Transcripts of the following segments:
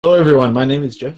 Hello, everyone. My name is Jeff.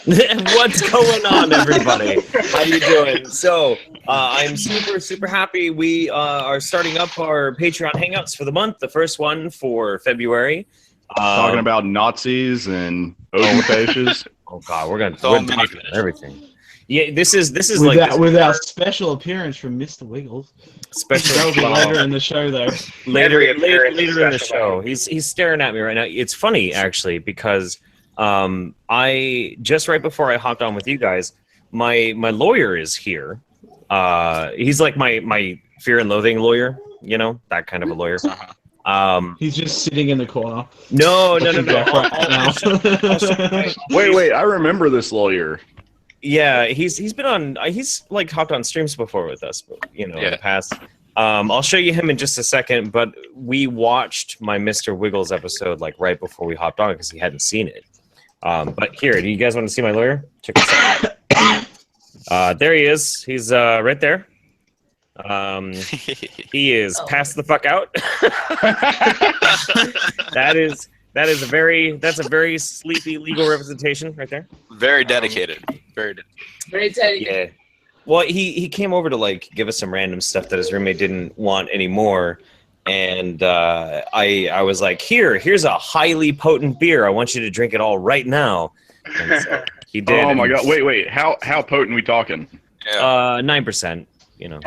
What's going on, everybody? How you doing? So, I'm super happy. We are starting up our Patreon Hangouts for the month. The first one for February. Talking about Nazis and Odin faces. Oh God, we're talking about everything. Yeah, this is with our special appearance from Mr. Wiggles. Special. That'll be later in the show, though. Later in the show. He's staring at me right now. It's funny actually because I just right before I hopped on with you guys, my lawyer is here. He's like my fear and loathing lawyer, you know, that kind of a lawyer. He's just sitting in the corner. No. Wait, I remember this lawyer. Yeah, he's been on. He's like hopped on streams before with us, you know, in the past. I'll show you him in just a second. But we watched my Mr. Wiggles episode like right before we hopped on because he hadn't seen it. But here, do you guys want to see my lawyer? Check this out. There he is. He's right there. He is passed the fuck out. That's a very sleepy legal representation right there. Very dedicated. Very dedicated. Yeah. Well, he came over to like give us some random stuff that his roommate didn't want anymore, and I was like, here's a highly potent beer. I want you to drink it all right now. And so he did. Oh my God! Wait. How potent we talking? 9%. You know.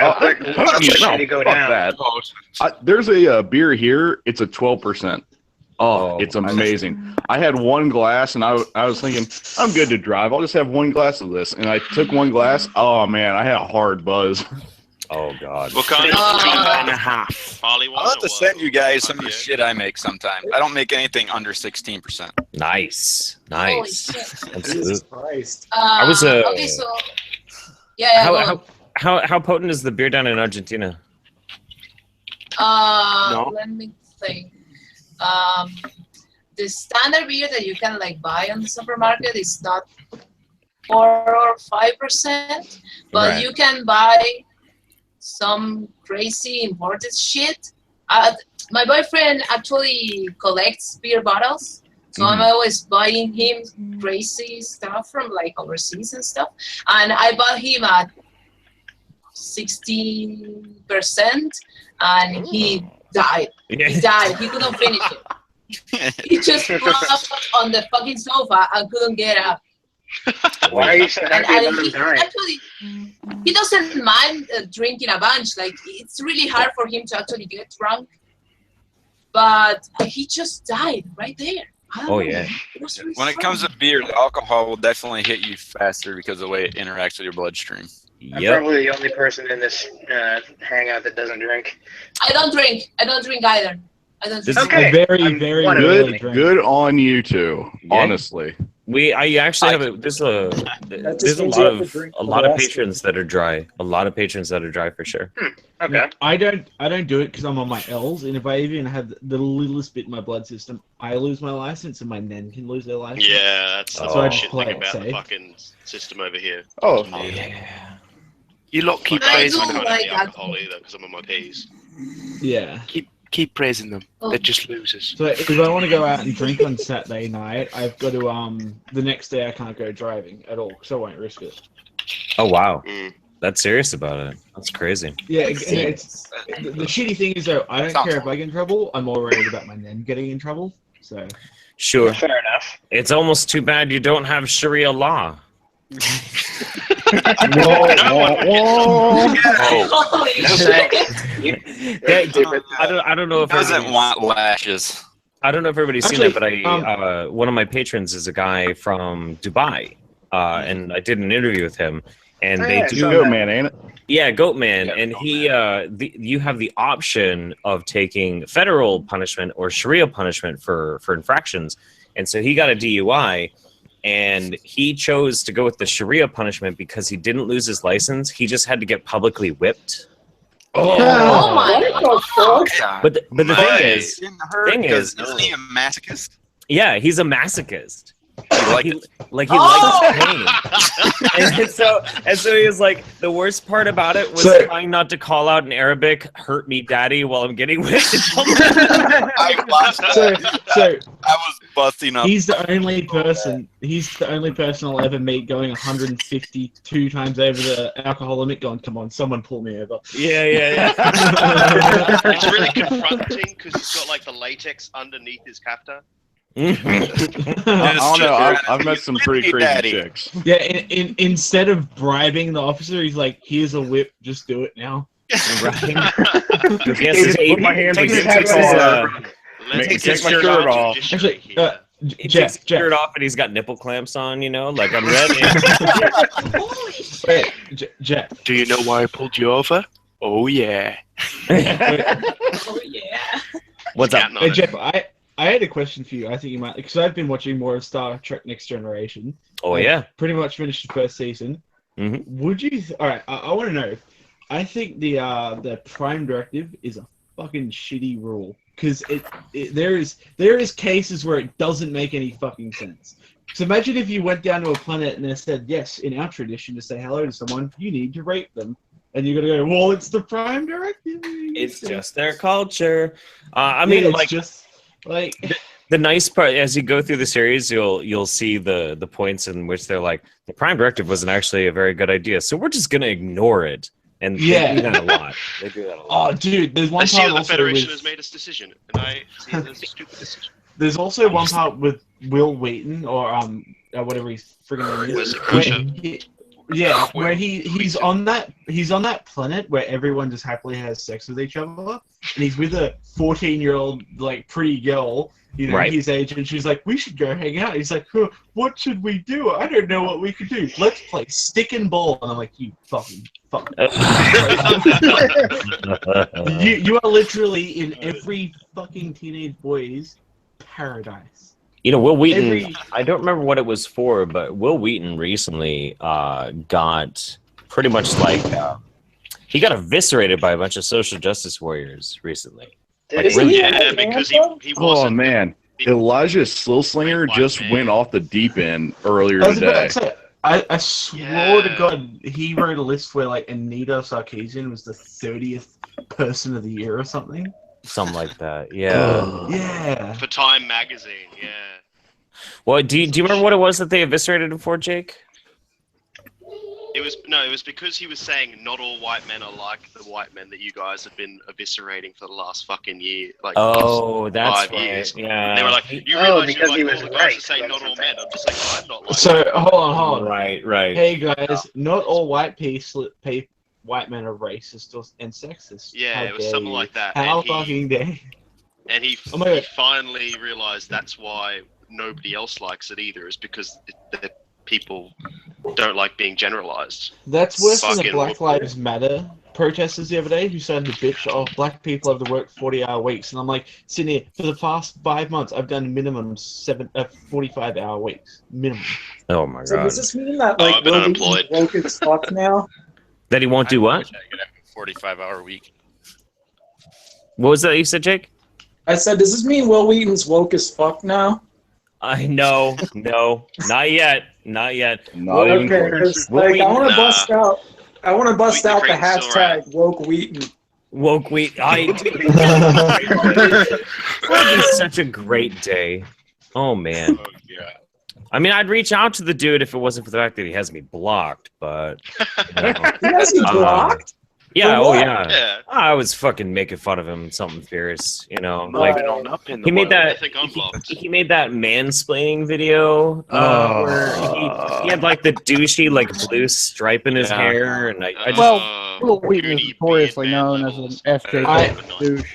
There's a beer here. It's a 12%. Oh, it's amazing. I had one glass, and I was thinking, I'm good to drive. I'll just have one glass of this. And I took one glass. Oh, man, I had a hard buzz. Oh, God. What kind and a half. I'll have to send you guys some of the shit I make sometimes. I don't make anything under 16%. Nice. Holy shit. Jesus Christ. I was okay, so... Yeah, how potent is the beer down in Argentina? Let me think. The standard beer that you can like buy on the supermarket is not 4 or 5%, but Right. you can buy some crazy imported shit. My boyfriend actually collects beer bottles, so I'm always buying him crazy stuff from like overseas and stuff. And I bought him at 16%, and he died. He died. He couldn't finish it. He just flopped on the fucking sofa and couldn't get up. Why are you so happy about him dying? Actually, he doesn't mind drinking a bunch. Like, it's really hard for him to actually get drunk. But he just died right there. Oh, yeah. Really When it comes to beer, the alcohol will definitely hit you faster because of the way it interacts with your bloodstream. I'm probably the only person in this hangout that doesn't drink. I don't drink. I don't drink either. I don't drink. This Okay. is a very I'm really Good on you two, honestly. I actually have there's a lot of patrons that are dry. A lot of patrons that are dry for sure. Okay. I don't do it because I'm on my L's, and if I even have the littlest bit in my blood system, I lose my license, and my men can lose their license. Yeah, that's the So I shit just play thing it about the safe. fucking system over here. Oh, Yeah. You lot keep I praising do them. I don't have like any alcohol either because I'm on my P's. Yeah. Keep praising them. Oh. They're just losers. So if I want to go out and drink on Saturday night, I've got to the next day I can't go driving at all, so I won't risk it. Oh wow, Mm. that's serious about it. That's crazy. Yeah, it's the shitty thing is though, I don't Sounds care if I get in trouble. I'm more worried about my men getting in trouble. So Sure. Fair enough. It's almost too bad you don't have Sharia law. Holy shit. I don't know if Doesn't everybody's- want lashes. I don't know if everybody's seen Actually, that, but one of my patrons is a guy from Dubai, and I did an interview with him, and they Yeah, do. so- Goat man, ain't it? Yeah, Goatman, Yeah, and Goatman. he, you have the option of taking federal punishment or Sharia punishment for infractions, and so he got a DUI, and he chose to go with the Sharia punishment because he didn't lose his license. He just had to get publicly whipped. Oh my god. But the thing is, Isn't he a masochist? yeah, he's a masochist. Like he likes pain. and so he was like, the worst part about it was trying not to call out in Arabic, "Hurt me, daddy," while I'm getting whipped. I was busting up. He's the only person. He's the only person I'll ever meet going 152 times over the alcohol limit. Going, come on, someone pull me over. Yeah. It's really confronting because he's got like the latex underneath his kafta. I don't know. I've met some pretty crazy chicks. Yeah, instead of bribing the officer, he's like, "Here's a whip. Just do it now." Right. Put my hands against take my shirt off. Actually, He takes his shirt off and he's got nipple clamps on. You know, like I'm ready. Holy shit! Wait, Jeff. Do you know why I pulled you over? Oh yeah. Oh yeah. What's up? Hey, Jeff, I had a question for you. I think you might, because I've been watching more of Star Trek Next Generation. Oh yeah. Pretty much finished the first season. Mm-hmm. Would you? All right, I want to know. I think the Prime Directive is a fucking shitty rule because there is cases where it doesn't make any fucking sense. So imagine if you went down to a planet and they said, yes, in our tradition, to say hello to someone, you need to rape them. And you're gonna go, well, it's the Prime Directive. It's just their culture. I mean, it's like, just like the nice part as you go through the series, you'll see the points in which they're like, the Prime Directive wasn't actually a very good idea, so we're just gonna ignore it. And they do that a lot. They do that a lot. Oh, dude, there's one I see part that the also Federation with, has made its decision, and I see it as a stupid decision. There's also one part with Will Wheaton or whatever his friggin' name Was is. it Crusher? Where he's on that planet where everyone just happily has sex with each other, and he's with a 14-year-old like pretty girl, you know, Right. his age, and she's like, "We should go hang out." He's like, huh, "What should we do? I don't know what we could do. Let's play stick and ball." And I'm like, "You fucking fuck." You are literally in every fucking teenage boy's paradise. You know, Will Wheaton, I don't remember what it was for, but Will Wheaton recently got pretty much like, he got eviscerated by a bunch of social justice warriors recently. Like, really? Yeah, because he Oh wasn't. man, Elijah Slillslinger just went off the deep end earlier I was about today. to say, I swore to God he wrote a list where like Anita Sarkeesian was the 30th person of the year or something. Something like that, yeah. Yeah. For Time magazine, yeah. Well, do you remember what it was that they eviscerated him for, Jake? It was because he was saying not all white men are like the white men that you guys have been eviscerating for the last fucking year. Like, Oh, that's 5 right. years. Yeah. And they were like, you realize because you're he like was all the guys right, that say that's not all what men. I'm just like, I'm not like So hold on. Right. Hey guys, not all white men are racist and sexist. Yeah, How it was dare something you. like that. How And he- fucking dare? And he Oh my God. finally realized that's why nobody else likes it either, is because the people don't like being generalized. That's worse than the Fucking Black Lives Matter protesters the other day who started to bitch, oh, black people have to work 40-hour weeks. And I'm like, sitting here, for the past 5 months, I've done minimum 45-hour weeks. Minimum. Oh my So god. does this mean that Oh, like I've been Will unemployed. Wheaton's woke as fuck now? That he won't do what? I could have a 45-hour week. What was that you said, Jake? I said, does this mean Will Wheaton's woke as fuck now? No, not yet. Not even Okay, close. 'cause, Will like, I Wheaton- want to Nah. bust out. I want to bust Wheaton out the Creighton's still hashtag woke Wheaton. Woke week. That'd be such a great day. Oh man. Oh, yeah. I mean, I'd reach out to the dude if it wasn't for the fact that he has me blocked, but you know. He has you blocked? Yeah, For oh what? yeah. Yeah. I was fucking making fun of him, something fierce, you know. Not Like even on up in the he made world. that. I think I'm blocked. He made that mansplaining video where he had like the douchey like blue stripe in his Yeah. hair, and I just Well, Will Wheaton is Goody notoriously beard known man as an levels. FJ douche.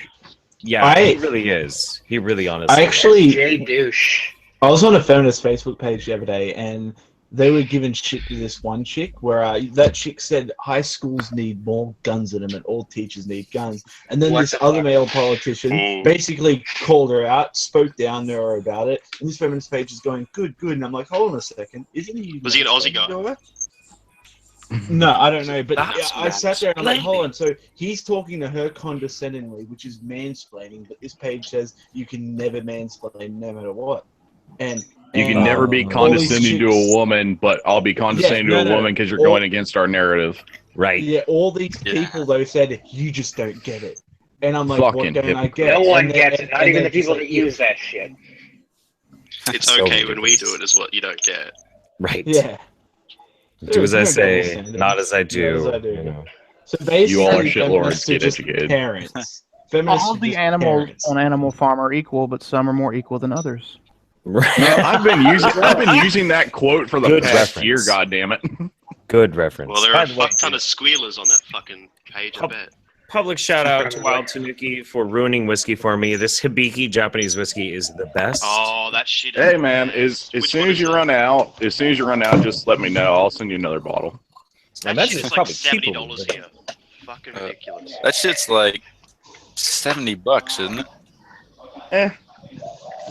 yeah, he really is. He really honestly. I actually, Jay douche. I was on a feminist Facebook page the other day, and they were giving shit to this one chick where that chick said high schools need more guns in them and all teachers need guns. And then What this the other fuck? male politician Mm. basically called her out, spoke down to her about it. And this feminist page is going, good. And I'm like, hold on a second. Isn't he? Was he an Aussie guy? No, I don't know. But That's I sat there and I'm like, mansplaining. hold on. So he's talking to her condescendingly, which is mansplaining. But this page says you can never mansplain no matter what. And You can never be condescending to a woman, but I'll be condescending to a woman because you're going against our narrative. Right. Yeah, all these people though said you just don't get it, and I'm like, Fucking what don't I get? No one And gets it. Not even the people like, that use that shit. It's okay when we do it, is what you don't get. Right. Yeah. Do as I say, understand it. not as I do. Not as I do. You know. So basically, You all are feminists shitlords. are Get just educated. parents. Feminists All are the just animals parents. on Animal Farm are equal, but some are more equal than others. Right. Man, I've been using that quote for the Good past reference. year. God damn it! Good reference. Well, there By are a the way, fuck ton of squealers on that fucking page, I bet. public shout out to Wild Tanuki for ruining whiskey for me. This Hibiki Japanese whiskey is the best. Oh, that shit. Hey man, as soon as you run out, just let me know. I'll send you another bottle. And That that's shit's just like probably $70 cheaper. here. Fucking ridiculous. That shit's like $70, isn't it? Eh.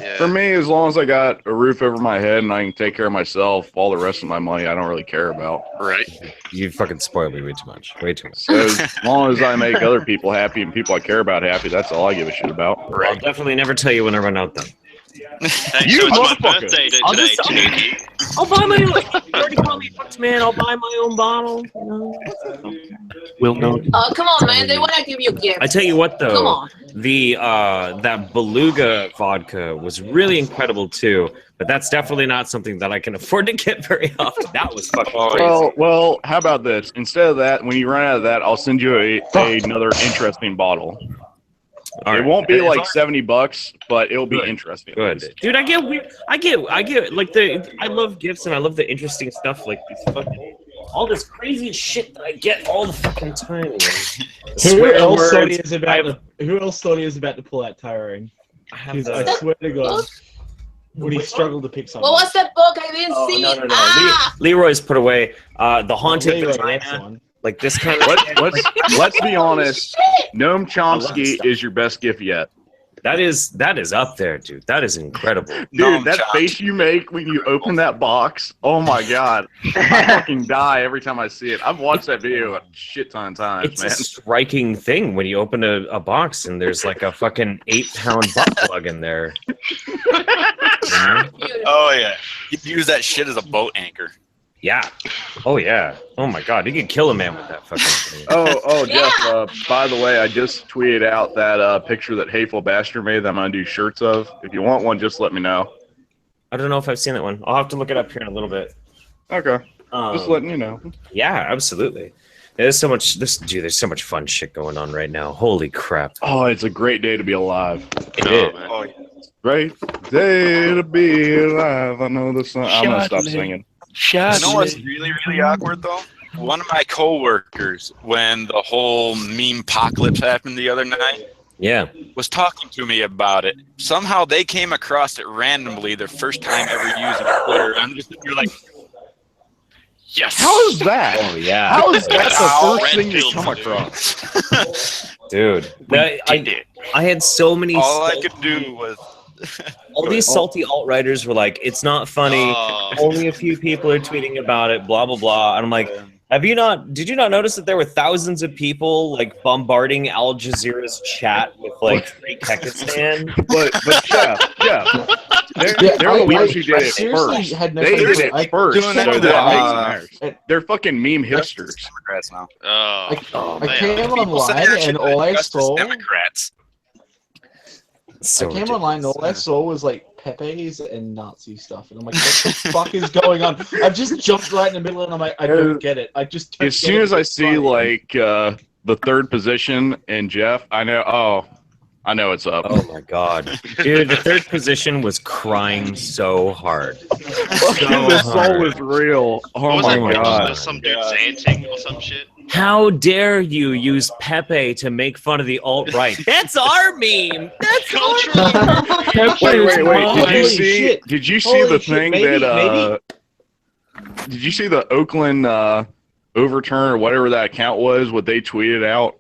Yeah. For me, as long as I got a roof over my head and I can take care of myself, all the rest of my money I don't really care about. Right. You fucking spoil me way too much. Way too much. So as long as I make other people happy and people I care about happy, that's all I give a shit about. I'll definitely never tell you when I run out then. Hey, You so it's my motherfucker. birthday I'll today, just- Tanuki. I'll buy my own. You already called me fucked, man. I'll buy my own bottle. You know? Will note. Come on, man. They want to give you a gift. I tell you what, though, Come on. the that Beluga vodka was really incredible too. But that's definitely not something that I can afford to get very often. That was fucking crazy. Well, how about this? Instead of that, when you run out of that, I'll send you another interesting bottle. All It right. won't be As like long- $70, but it'll be interesting. Good, dude. I get weird. I get like I love gifts and I love the interesting stuff, like these fucking all this crazy shit that I get all the fucking time. Man. Who else thought he was about to pull out Tyrone? I have I swear to God, when he struggled to pick something. What was that book? I didn't see. No. Ah! Leroy's put away the haunted Leroy, vagina. that's the one. Like this kind of. Let's be honest. Noam Chomsky stuff. is your best gift yet. That is up there, dude. That is incredible. Dude, Noam that Chomsky. face you make when you open that box, oh my god. I fucking die every time I see it. I've watched that video a shit ton of times, It's man. a striking thing when you open a box and there's like a fucking 8-pound butt plug in there. You know? Oh yeah. You can use that shit as a boat anchor. Yeah. Oh yeah. Oh my god, you could kill a man with that fucking thing. Oh, Jeff, by the way, I just tweeted out that picture that Hateful Bastard made that I'm going to do shirts of. If you want one, just let me know. I don't know if I've seen that one. I'll have to look it up here in a little bit. Okay. Just letting you know. Yeah, absolutely. There's so much there's so much fun shit going on right now. Holy crap. Oh, it's a great day to be alive. It is. Man. Oh yeah. Great day to be alive. I know the song. I'm going to stop singing. You know what's really, really awkward though? One of my coworkers, when the whole meme apocalypse happened the other night, Yeah. was talking to me about it. Somehow they came across it randomly their first time ever using Twitter. I'm just you're like, yes. How is that? Oh yeah. How is that That's the how first thing you Redfield come would do. across? Dude. I had so many All I could do was all these salty alt-writers were like, it's not funny. Oh. Only a few people are tweeting about it, blah blah blah. And I'm like, did you not notice that there were thousands of people like bombarding Al Jazeera's chat with like free Kekistan? But Jeff, they're the ones who did it seriously first. had no They clue. did it I- first, doing so that that to, makes it matters. They're fucking meme hipsters. Democrats now. Oh. I man. came People say online that shit and all I Justice saw. Democrats. So I came online and all I saw was like Pepe's and Nazi stuff, and I'm like, what the fuck is going on? I've just jumped right in the middle, and I'm like, I don't get it. I just don't As get soon it. as I It's see funny. like the third position and Jeff, I know. Oh, I know it's up. Oh my god, dude! The third position was crying so hard. Fucking the soul was real. Oh What was my that? god. There's some dude zanting or some shit. How dare you use Pepe to make fun of the alt-right? That's our meme. That's Culturally. Wait. Holy shit. Did you see Holy the shit, thing maybe- that did you see the Oakland overturn or whatever that account was, what they tweeted out?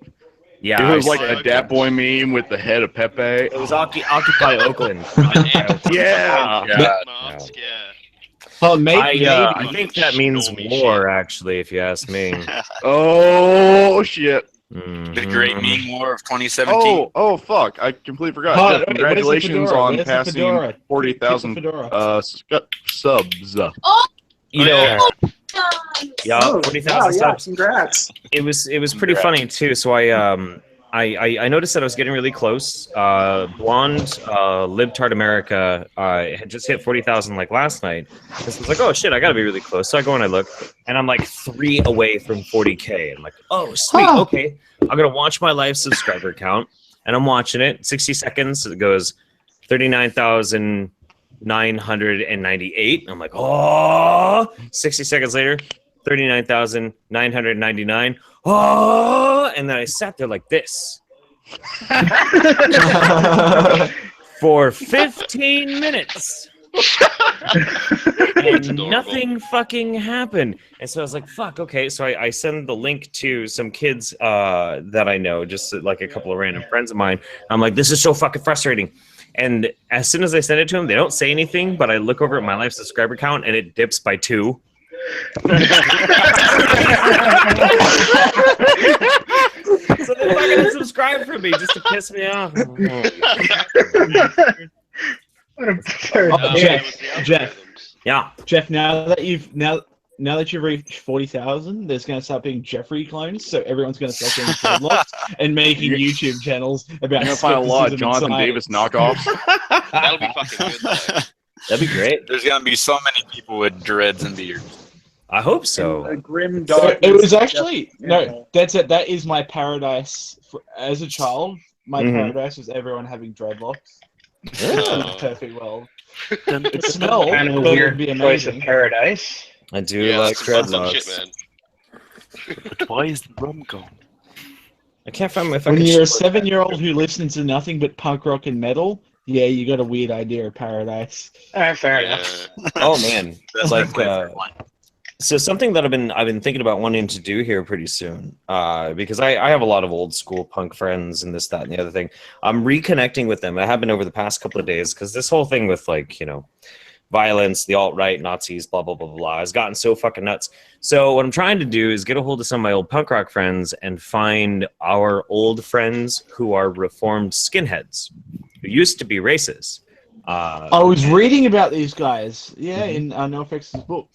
Yeah, It was I like saw a Dat Boy meme with the head of Pepe. It was Occupy Oakland. Yeah. Mask, yeah. Oh, maybe. I think that means war, actually, if you ask me. Oh shit. The Great Ming War of 2017. Oh, fuck! I completely forgot. Oh, Jeff, wait, congratulations on Where's the passing fedora? 40,000 subs. You know, yeah, Oh, 40,000 wow, yeah, subs. congrats. It was pretty funny too. So I noticed that I was getting really close. Blonde Libtard America had just hit 40,000 like last night. And so I was like, oh shit, I gotta be really close. So I go and I look, and I'm like 3 away from 40K. I'm like, oh sweet, okay. I'm gonna watch my live subscriber count, and I'm watching it. 60 seconds. It goes 39,998. I'm like, oh. 60 seconds later, 39,999. Oh, and then I sat there like this for 15 minutes. And nothing fucking happened. And so I was like, fuck, okay. So I send the link to some kids that I know, just like a couple of random friends of mine. I'm like, this is so fucking frustrating. And as soon as I send it to them, they don't say anything, but I look over at my live subscriber count and it dips by 2. So they're not gonna subscribe for me just to piss me off. Jeff. Yeah. Jeff, now that you've reached 40,000, there's going to start being Jeffrey clones, so everyone's going to start getting dreadlocks and making YouTube channels about. You're gonna find a lot of Jonathan Davis knockoffs. That'll be fucking good, though. That'd be great. There's gonna be so many people with dreads and beards. I hope so. A grim So dog. it was actually no. That's it. That is my paradise as a child. My paradise was everyone having dreadlocks. Oh. Perfect world. It It smelled, Kind of but it'd weird be choice of amazing. paradise. I do Yeah, like that's some dreadlocks. shit, man. But why is the rum gone? I can't find my When fucking. you're a shit. 7-year-old who listens to nothing but punk rock and metal, yeah, you got a weird idea of paradise. Fair Yeah. enough. Oh man, That's like my favorite one. so something that I've been thinking about wanting to do here pretty soon, because I have a lot of old school punk friends and this, that, and the other thing. I'm reconnecting with them. I have been over the past couple of days because this whole thing with violence, the alt-right, Nazis, blah, blah, blah, blah, has gotten so fucking nuts. So what I'm trying to do is get a hold of some of my old punk rock friends and find our old friends who are reformed skinheads, who used to be racist. I was reading about these guys, in NoFX's book.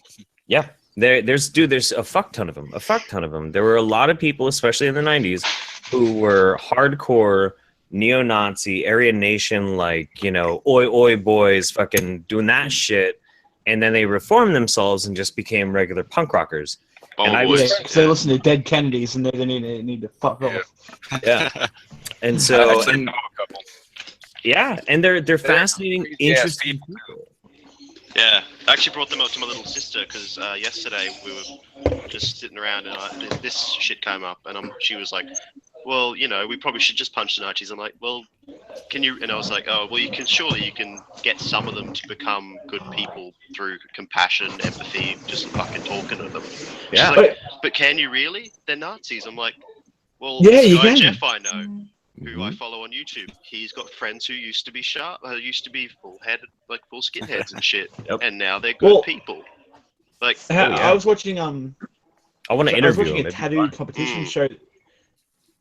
Yeah. There's a fuck ton of them. There were a lot of people, especially in the 90s, who were hardcore neo-Nazi, Aryan Nation, oi oi boys, fucking doing that shit, and then they reformed themselves and just became regular punk rockers. Oh, And I boys. was- Because they listen to dead Kennedys and they need to fuck off. Yeah. And I so, actually know a couple. yeah, and they're fascinating, crazy ass interesting people. people. Yeah, I actually brought them up to my little sister because yesterday we were just sitting around and this shit came up and she was like, well, we probably should just punch the Nazis. I'm like, well, can you? And I was like, oh, well, you can get some of them to become good people through compassion, empathy, just fucking talking to them. Yeah. She's like, but can you really? They're Nazis. I'm like, well, Yeah, this you guy can. Jeff I know, who I Mhm. follow on YouTube, he's got friends who used to be full skinheads and shit, Yep. and now they're good Well- people. Like, yeah. I was watching I want to I was interview watching them. a tattoo competition show.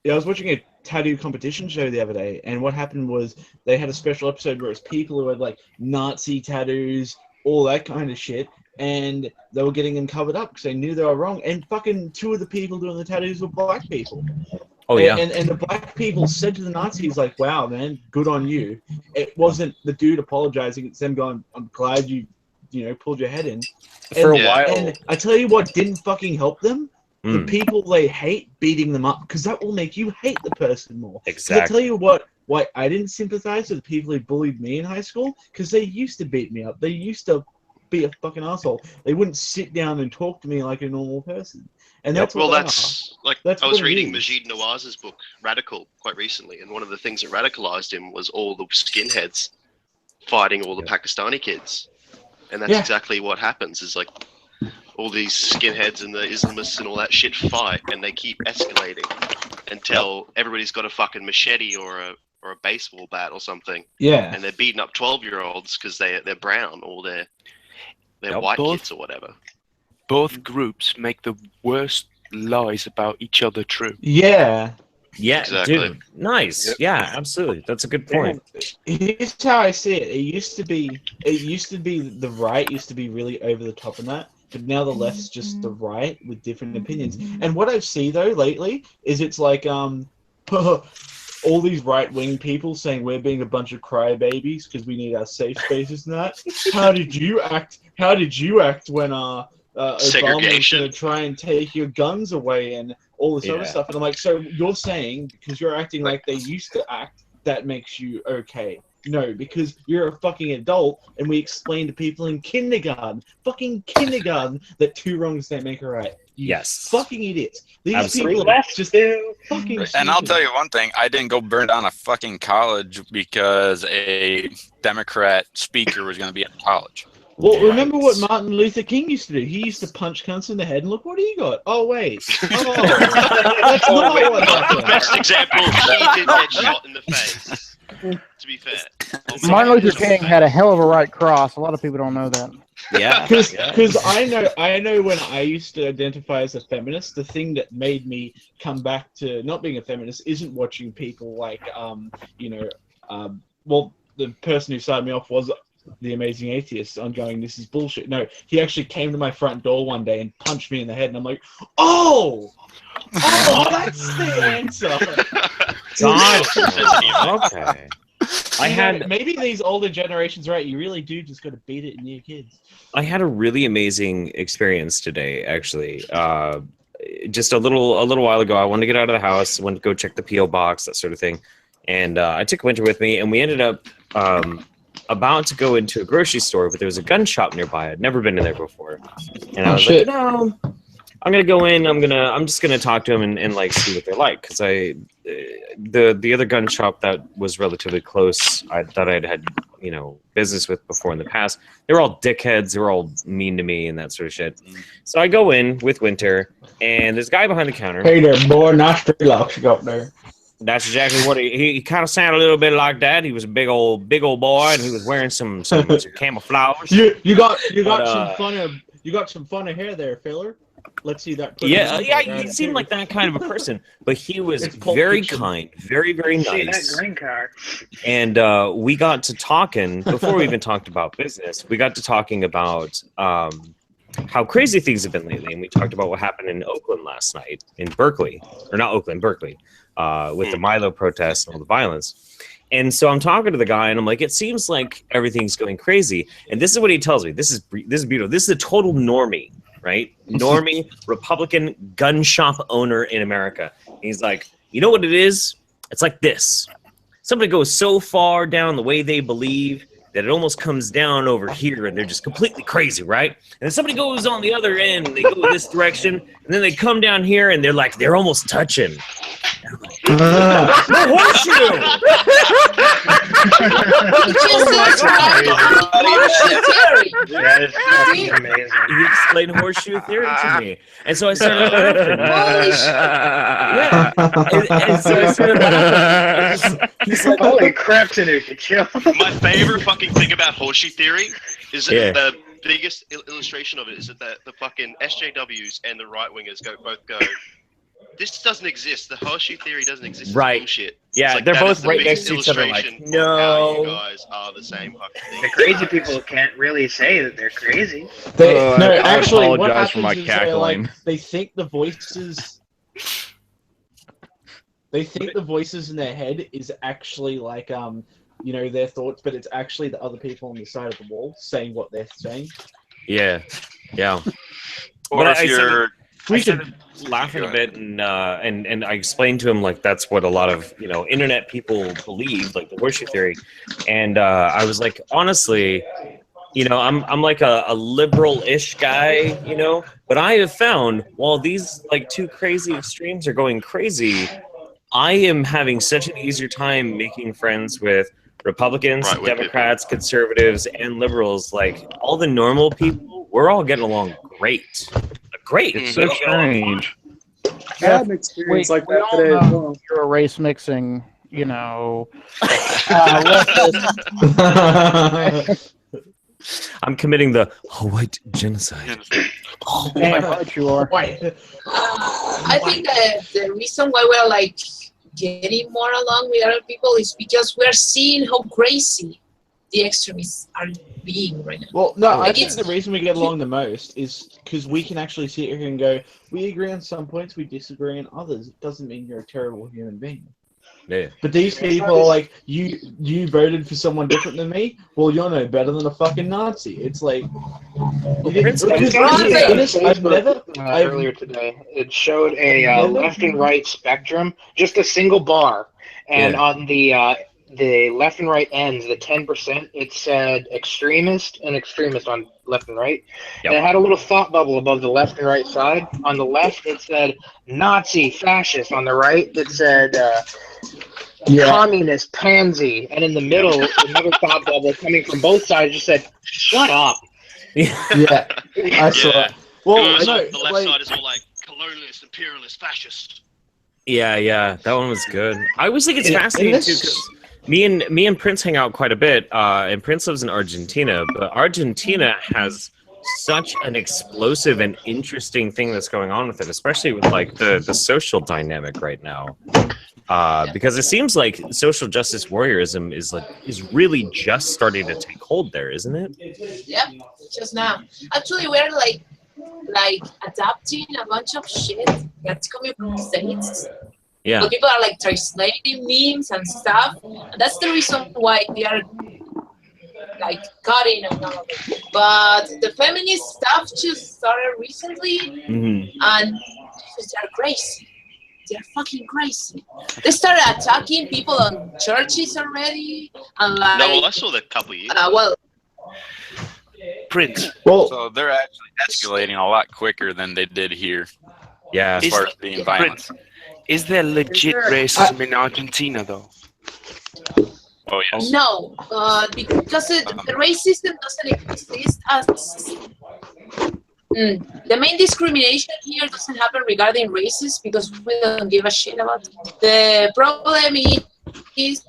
Yeah, I was watching a tattoo competition show the other day, and what happened was they had a special episode where it's people who had Nazi tattoos, all that kind of shit, and they were getting them covered up because they knew they were wrong. And fucking 2 of the people doing the tattoos were black people. Oh yeah. And the black people said to the Nazis, wow, man, good on you. It wasn't the dude apologizing, it's them going, I'm glad you pulled your head in. For a Yeah. while. And I tell you what didn't fucking help them, the Mm, people they hate beating them up, because that will make you hate the person more. 'Cause I exactly. tell you what, why I didn't sympathize with the people who bullied me in high school, because they used to beat me up. They used to be a fucking asshole. They wouldn't sit down and talk to me like a normal person. And that's well, what they that's are. like That's I was what it reading is. Majid Nawaz's book Radical quite recently, and one of the things that radicalized him was all the skinheads fighting all the Pakistani kids, and that's Yeah. exactly what happens. Is all these skinheads and the Islamists and all that shit fight, and they keep escalating until everybody's got a fucking machete or a baseball bat or something, Yeah. and they're beating up 12-year-olds because they're brown or they're Yep. white Both- kids or whatever. Both groups make the worst lies about each other true. Yeah. Yeah, Exactly. dude. Nice. Yep. Yeah, absolutely. That's a good point. Here's how I see it. It used to be the right used to be really over the top in that, but now the left's just the right with different opinions. And what I see though lately is it's like all these right-wing people saying we're being a bunch of crybabies because we need our safe spaces and that. How did you act? How did you act when Obama was Segregation. going to try and take your guns away and all this other stuff? And I'm like, so you're saying because you're acting like they used to act, that makes you okay? No, because you're a fucking adult, and we explain to people in kindergarten, that 2 wrongs don't make a right. You Yes. fucking idiots. These Absolutely. people are just fucking And I'll stupid. tell you one thing: I didn't go burn down a fucking college because a Democrat speaker was going to be at college. Well, remember what Martin Luther King used to do? He used to punch cunts in the head, and look what he got. Oh, wait. Oh, that's not what The happened. best example, he did get shot in the face. To be fair. Martin Luther King had a hell of a right cross. A lot of people don't know that. Yeah. Because I know when I used to identify as a feminist, the thing that made me come back to not being a feminist isn't watching people like, well, the person who started me off was the Amazing Atheist. I'm going, this is bullshit. No, he actually came to my front door one day and punched me in the head, and I'm like, oh, that's the answer. Okay. I had maybe these older generations, right? You really do just got to beat it in your kids. I had a really amazing experience today, actually. Just a little while ago, I wanted to get out of the house, went to go check the PO box, that sort of thing, and I took Winter with me, and we ended up about to go into a grocery store, but there was a gun shop nearby. I'd never been in there before, and I was like, no, I'm gonna go in. I'm just gonna talk to them and like see what they're like, because the other gun shop that was relatively close, that I'd had business with before in the past, they were all dickheads. They were all mean to me and that sort of shit. So I go in with Winter, and there's a guy behind the counter. Hey there, boy. Nice dreadlocks you got there. That's exactly what he kind of sounded a little bit like that. He was a big old boy, and he was wearing some camouflage. You got some funny hair there, filler. Let's see that. Yeah, he seemed like that kind of a person, but he was very kind, very, very nice. See that green car. And we got to talking before we even talked about business. We got to talking about how crazy things have been lately, and we talked about what happened in Oakland last night, in Berkeley, or not Oakland, Berkeley, with the Milo protests and all the violence. And so I'm talking to the guy, and I'm like, it seems like everything's going crazy. And this is what he tells me. This is beautiful. This is a total normie. Right? Normie, Republican gun shop owner in America. He's like, you know what it is? It's like this. Somebody goes so far down the way they believe that it almost comes down over here, and they're just completely crazy, right? And then somebody goes on the other end, and they go this direction, and then they come down here, and they're almost touching. No horseshoe! That is fucking amazing. He explained horseshoe theory to me, and so I started laughing. Holy shit! Yeah, and so I started laughing. He's like, Holy crap, Tanuki, chill. My favorite fucking thing about horseshoe theory is that Yeah. the biggest illustration of it is that the fucking SJWs and the right wingers both go, this doesn't exist. The horseshoe theory doesn't exist. It's Right. bullshit. Yeah, It's like, they're that both is the right biggest next to each other, like, illustration of how no. you guys are the same fucking thing. The crazy people can't really say that they're crazy. I Actually, what apologize for my happens is they're cackling. like, they think the voices. They think the voices in their head is actually like their thoughts, but it's actually the other people on the side of the wall saying what they're saying. yeah. Or But if you're I started laughing a bit, and I explained to him like that's what a lot of internet people believe, like the horseshoe theory, and I was like, honestly, I'm like a liberal-ish guy, but I have found while these like two crazy extremes are going crazy, I am having such an easier time making friends with Republicans, Right-wing Democrats, conservatives, and liberals. Like all the normal people, we're all getting along great. Great. It's so strange. I had an experience like that all today as know well. you're a race mixing, leftist. I'm committing the white genocide. Damn right you are. Why? I think that the reason why we're like getting more along with other people is because we're seeing how crazy the extremists are being right now. Well, no, I Like, think it's- the reason we get along the most is because we can actually sit here and go, we agree on some points, we disagree on others. It doesn't mean you're a terrible human being. Yeah. But these people are like, you voted for someone different than me? Well, you're no better than a fucking Nazi. It's like... Prince- Earlier today, it showed a left and right spectrum, just a single bar, and Yeah. on the left and right ends, the 10%, it said extremist and extremist on left and right. Yep. And it had a little thought bubble above the left and right side. On the left, it said Nazi, fascist. On the right, it said communist, pansy. And in the middle, another thought bubble coming from both sides just said, shut up. Yeah, I saw it. Well, no, the left side is all like colonialist, imperialist, fascist. Yeah, that one was good. I always think it's fascinating too, because me and Prince hang out quite a bit, and Prince lives in Argentina, but Argentina has such an explosive and interesting thing that's going on with it, especially with like the social dynamic right now. Because it seems like social justice warriorism is really just starting to take hold there, isn't it? Yep, just now. Actually, we're like adapting a bunch of shit that's coming from the States. Yeah. But people are like translating memes and stuff. And that's the reason why they are like cutting and all of it. But the feminist stuff just started recently, and they're crazy. They're fucking crazy. They started attacking people on churches already, and like. No, well, I saw that a couple of years. Prince. Well, so they're actually escalating a lot quicker than they did here. Yeah, as far as being violent. Is there legit racism in Argentina, though? Oh yes. No, because the racism doesn't exist as. The main discrimination here doesn't happen regarding races because we don't give a shit about it. The problem is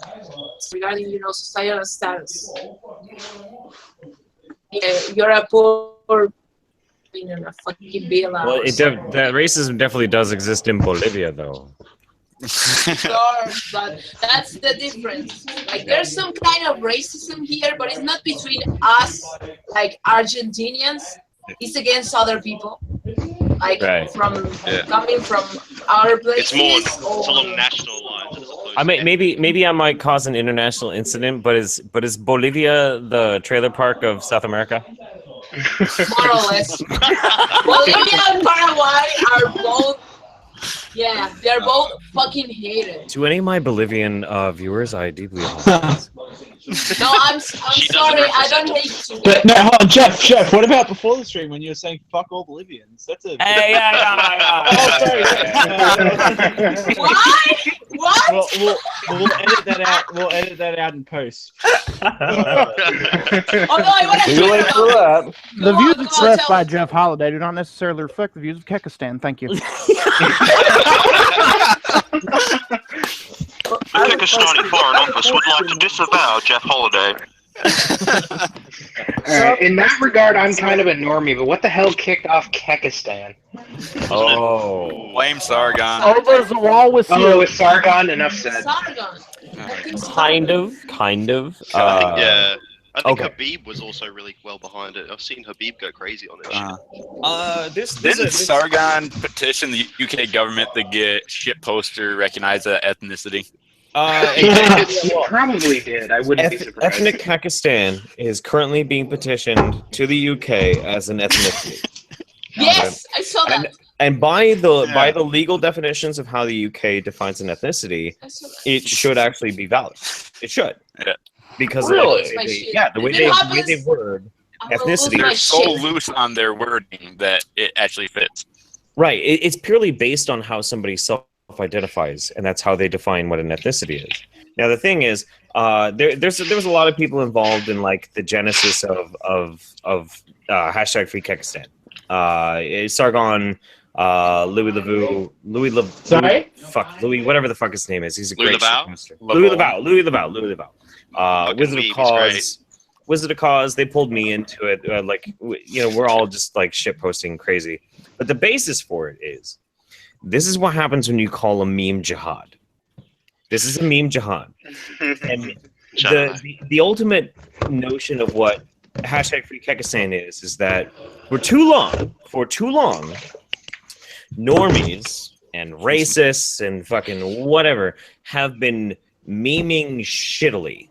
regarding, societal status. You're a poor in a fucking villa. Well, that racism definitely does exist in Bolivia, though. Sure, but that's the difference. Like, there's some kind of racism here, but it's not between us, like Argentinians. It's against other people, like coming from our places. It's along national lines. As opposed I mean, maybe I might cause an international incident, but is Bolivia the trailer park of South America? More or less. Bolivia and Paraguay are both. Yeah, they're both fucking hated. To any of my Bolivian viewers, I deeply apologize. No, I'm sorry. I don't hate you. But no, hold on, Jeff. What about before the stream when you were saying "fuck all Bolivians"? That's a. Hey, yeah. Oh, sorry. What? We'll edit that out. We'll edit that out in post. Oh no, I want to Too late for that. The Go views on, expressed by tell Jeff Holiday do not necessarily reflect the views of Kekistan. Thank you. The Pakistani Foreign Office would like to disavow Jeff Holiday. In that regard, I'm kind of a normie, but what the hell kicked off Kekistan? Oh. Blame Sargon. Over the wall with you. Oh, it was Sargon. Enough said. Sargon. Kind of. yeah. I think okay. Habib was also really well behind it. I've seen Habib go crazy on it. Didn't Sargon petition the UK government to get shitposter recognized as ethnicity? He probably did. I wouldn't be surprised. Ethnic Pakistan is currently being petitioned to the UK as an ethnicity. Yes, I saw that. And by the legal definitions of how the UK defines an ethnicity, it should actually be valid. It should. Yeah. Because Really? the way they word ethnicity. They're so loose on their wording that it actually fits. Right. It's purely based on how somebody self-identifies, and that's how they define what an ethnicity is. Now the thing is, there was a lot of people involved in like the genesis of hashtag Free Kekistan. Sargon, Louis whatever the fuck his name is. He's a great shitposter. Louis Laval. Wizard of Cause. They pulled me into it. We're all just like shit posting crazy. But the basis for it is, this is what happens when you call a meme jihad. This is a meme, Jahan. And the ultimate notion of what hashtag Free Kekistan is that for too long, normies and racists and fucking whatever have been memeing shittily.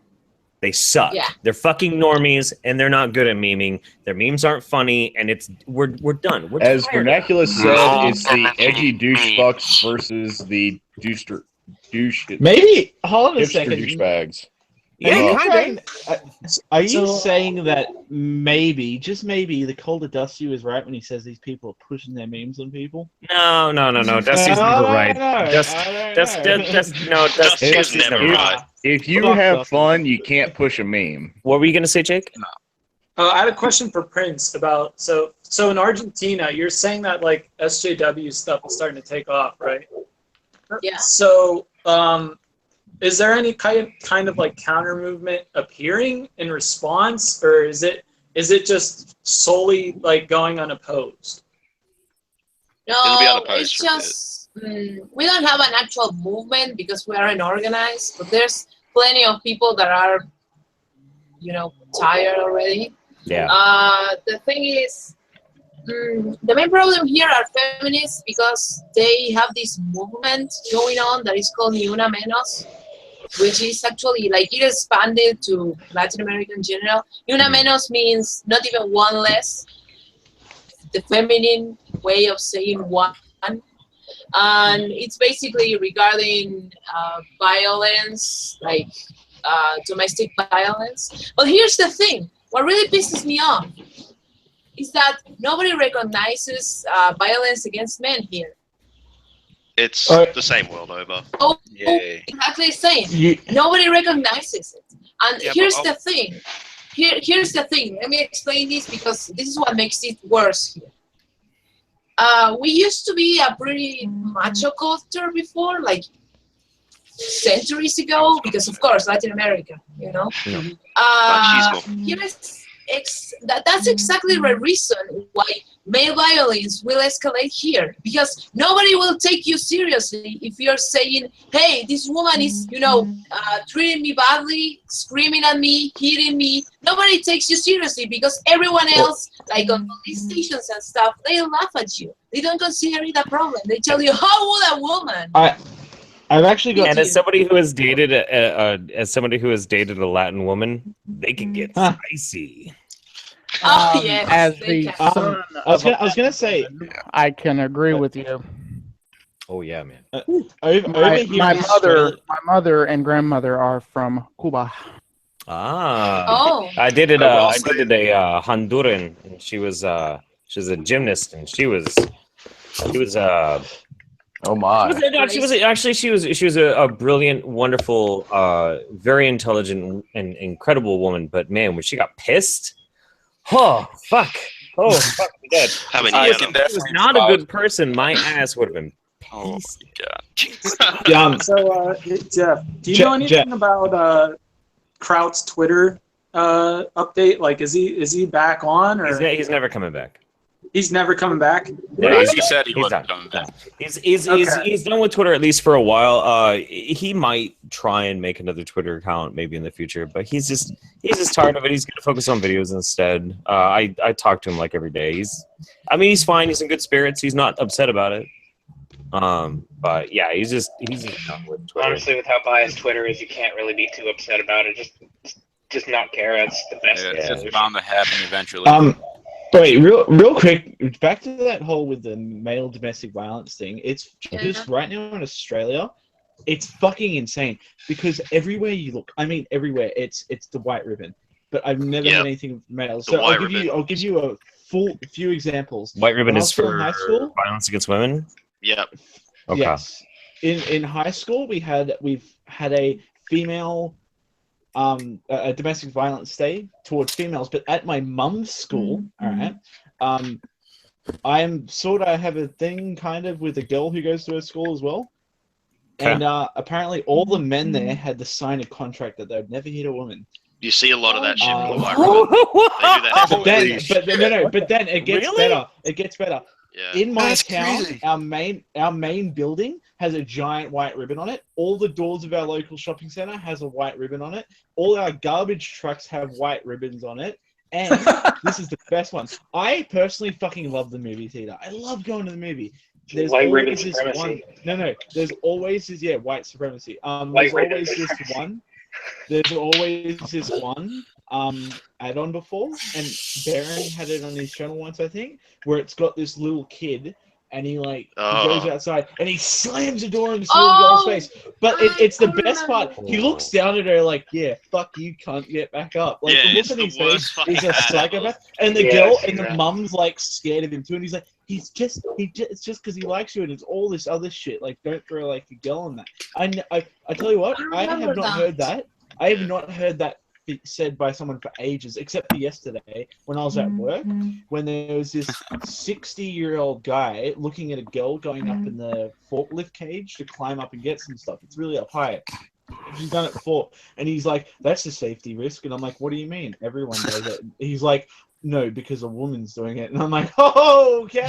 They suck. Yeah. They're fucking normies, and they're not good at memeing. Their memes aren't funny, and we're done. We're As tired. Vernaculus said, it's the edgy douche fucks versus the douche. Maybe hold on a hipster second. douchebags. Are you saying that maybe, just maybe, the Colder Dusty was right when he says these people are pushing their memes on people? No. Dusty's never right. Dusty's never right. If you have fun, you can't push a meme. What were you gonna say, Jake? I had a question for Prince about so in Argentina, you're saying that like SJW stuff is starting to take off, right? Yeah. So, is there any kind of like counter movement appearing in response, or is it just solely like going unopposed? No, it's just we don't have an actual movement because we aren't organized. But there's plenty of people that are, tired already. Yeah. The thing is, the main problem here are feminists because they have this movement going on that is called Ni Una Menos, which is actually like it expanded to Latin America in general. Ni Una Menos means not even one less, the feminine way of saying one. And it's basically regarding violence, like domestic violence. But here's the thing, what really pisses me off is that nobody recognizes violence against men here. It's the same world over. Oh, exactly the same. Nobody recognizes it. And here's the thing. Here's the thing. Let me explain this because this is what makes it worse here. We used to be a pretty macho culture before, like centuries ago, because of course Latin America, that's exactly the reason why male violence will escalate here, because nobody will take you seriously if you're saying, hey, this woman is treating me badly, screaming at me, hitting me. Nobody takes you seriously because everyone else, like on police stations and stuff, they laugh at you. They don't consider it a problem. They tell you, how would a woman? I've actually got. And as somebody who has dated a Latin woman, they can get spicy. Oh yes. As the son I was gonna say, I can agree with you. Oh yeah, man. My mother and grandmother are from Cuba. Oh. I dated a Honduran, and she was a gymnast, and she was oh my! She was a brilliant, wonderful, very intelligent and incredible woman. But man, when she got pissed, oh fuck, I'm dead. She was not a good person. My ass would have been pissed. Oh god. So, Jeff, do you know anything about Kraut's Twitter update? Like, is he back on, or he's never coming back? He's never coming back. Yeah, he said he wasn't done. He's done with Twitter at least for a while. He might try and make another Twitter account maybe in the future, but he's just tired of it. He's gonna focus on videos instead. I talk to him like every day. He's fine. He's in good spirits. He's not upset about it. But yeah, he's just done with Twitter. Honestly, with how biased Twitter is, you can't really be too upset about it. Just not care. That's the best. Yeah, it's bound to happen eventually. Wait, real quick, back to that whole with the male domestic violence thing. It's just right now in Australia, it's fucking insane because everywhere you look, I mean everywhere, it's the white ribbon. But I've never had anything with males. So I'll give you a few examples. White ribbon is for violence against women. Yep. Okay. Yes. In high school, we've had a female. A domestic violence day towards females, but at my mum's school, all right, I have a thing kind of with a girl who goes to her school as well, and apparently all the men there had to sign a contract that they would never hit a woman. You see a lot of that shit with the white ribbon. They do that. But then it gets better. It gets better. Yeah. In my That's town, crazy. our main building has a giant white ribbon on it. All the doors of our local shopping center has a white ribbon on it. All our garbage trucks have white ribbons on it. And this is the best one. I personally fucking love the movie theater. I love going to the movie. There's White ribbon always this supremacy. one. No. There's always this white supremacy. White There's ribbon always this supremacy. one. There's always this one add-on before, and Baron had it on his channel once, I think, where it's got this little kid, and he goes outside and he slams the door in this little girl's face. But it's the best part. He looks down at her like, "Yeah, fuck you, cunt, get back up." Like the look on his face, he's a psychopath. And the girl and the mum's like scared of him too, and he's like, it's just because he likes you, and it's all this other shit. Like, don't throw like a girl on that. I tell you what, I have not heard that. I have not heard that said by someone for ages, except for yesterday when I was at work, when there was this 60-year-old guy looking at a girl going up in the forklift cage to climb up and get some stuff. It's really up high. She's done it before, and he's like, "That's a safety risk." And I'm like, "What do you mean? Everyone does it." He's like, "No, because a woman's doing it." And I'm like, "Oh, okay."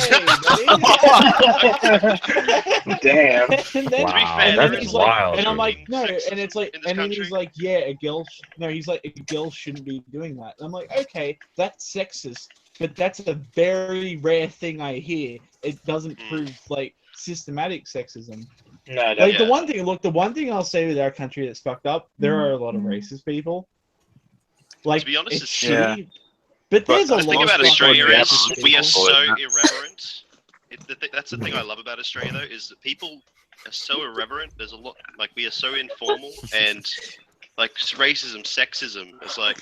Damn. And then, Wow, and then that's he's like, wild. and I'm like, "No," and it's like, in this and then he's country? like, "Yeah, a girl." No, he's like, "A girl shouldn't be doing that." And I'm like, "Okay, that's sexist, but that's a very rare thing I hear. It doesn't prove like systematic sexism." No, Like the one thing I'll say with our country that's fucked up, there are a lot of racist people. Like, To be honest, it's it's- shitty, but there's a The lot thing of about Australia fucking is racist we are people. so irreverent. That's the thing I love about Australia, though, is that people are so irreverent. There's a lot, like, we are so informal, and like racism, sexism is like,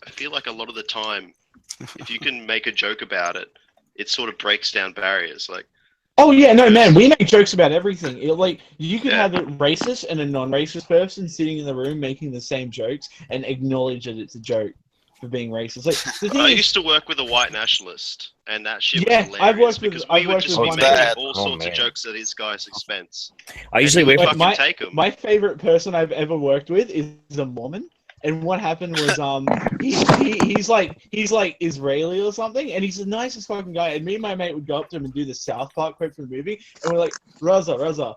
I feel like a lot of the time, if you can make a joke about it, it sort of breaks down barriers. Like, Oh yeah, no man, we make jokes about everything. Like you could have a racist and a non-racist person sitting in the room making the same jokes and acknowledge that it's a joke for being racist. Like the thing I is, used to work with a white nationalist, and that shit Yeah, was I've hilarious worked with- because I've we would worked just with be one making guy- all Oh, sorts of man. jokes at his guy's expense. I usually And wait he for would the fucking take 'em. my favorite person I've ever worked with is a Mormon. And what happened was, he's like Israeli or something, and he's the nicest fucking guy. And me and my mate would go up to him and do the South Park quote from the movie, and we're like, Raza.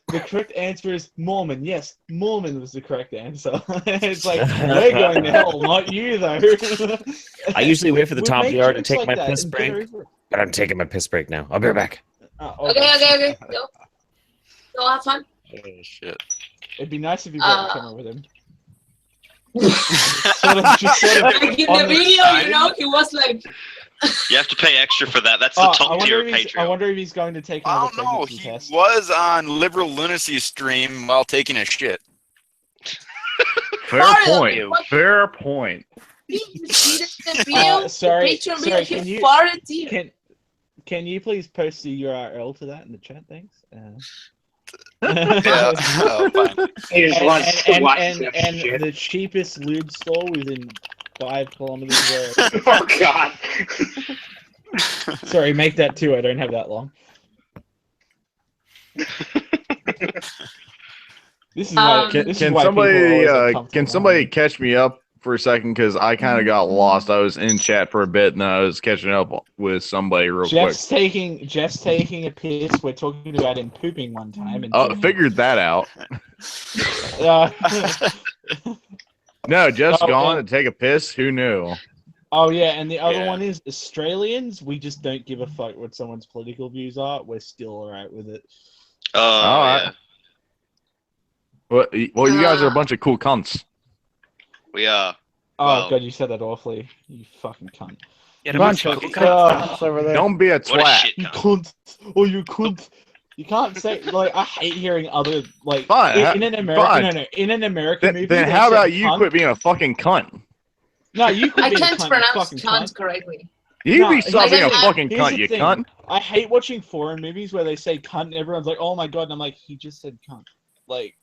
The correct answer is Mormon. Yes, Mormon was the correct answer. It's like, we're going to hell, not you, though. I usually wait for the We top of make the hour to jokes take like my that piss and get break, over it. but I'm taking my piss break now. I'll be right back. Okay. Go have fun. Oh shit. It'd be nice if you brought the camera with him. Like in the video, he was like, You have to pay extra for that. That's the top tier of I Patreon. wonder if he's going to take I another don't know. pregnancy He test. was on Liberal Lunacy stream while taking a shit. Fair point. Fair point. Sorry, Patreon sorry, video, can he you- farted here. Can you please post the URL to that in the chat? Thanks. Yeah. Oh, fine. He just wants to watch some and shit. the cheapest lube store within 5 kilometers away. Oh god. Sorry, make that 2. I don't have that long. This is why. Can this is why people are somebody always uncomfortable can around somebody me. catch me up for a second? Because I kind of got lost. I was in chat for a bit, and then I was catching up with somebody real Jeff's taking a piss. We're talking about him pooping one time. And quick. Figured that out. Uh, No, Jeff's Oh, gone and- to take a piss. Who knew? Oh yeah, and the other Yeah. one is Australians. We just don't give a fuck what someone's political views are. We're still alright with it. Oh, Alright. yeah. Well, you guys are a bunch of cool cunts. We are. Oh Well- god, you said that awfully. You fucking cunt. Yeah, Bunch bunch of of cunts over there. Don't be a What a twat. shit You cunt. cunt. Oh, you cunt. You can't say like I hate hearing other like Fine, in an American fine. no in an American movie. Then they how say about you cunt. quit being a fucking cunt? No, you quit I being a can't cunt, you pronounce fucking cunt correctly. You No, be stop being a here's fucking Here's cunt, the you thing. cunt. I hate watching foreign movies where they say cunt and everyone's like, "Oh my god," and I'm like, "He just said cunt." Like,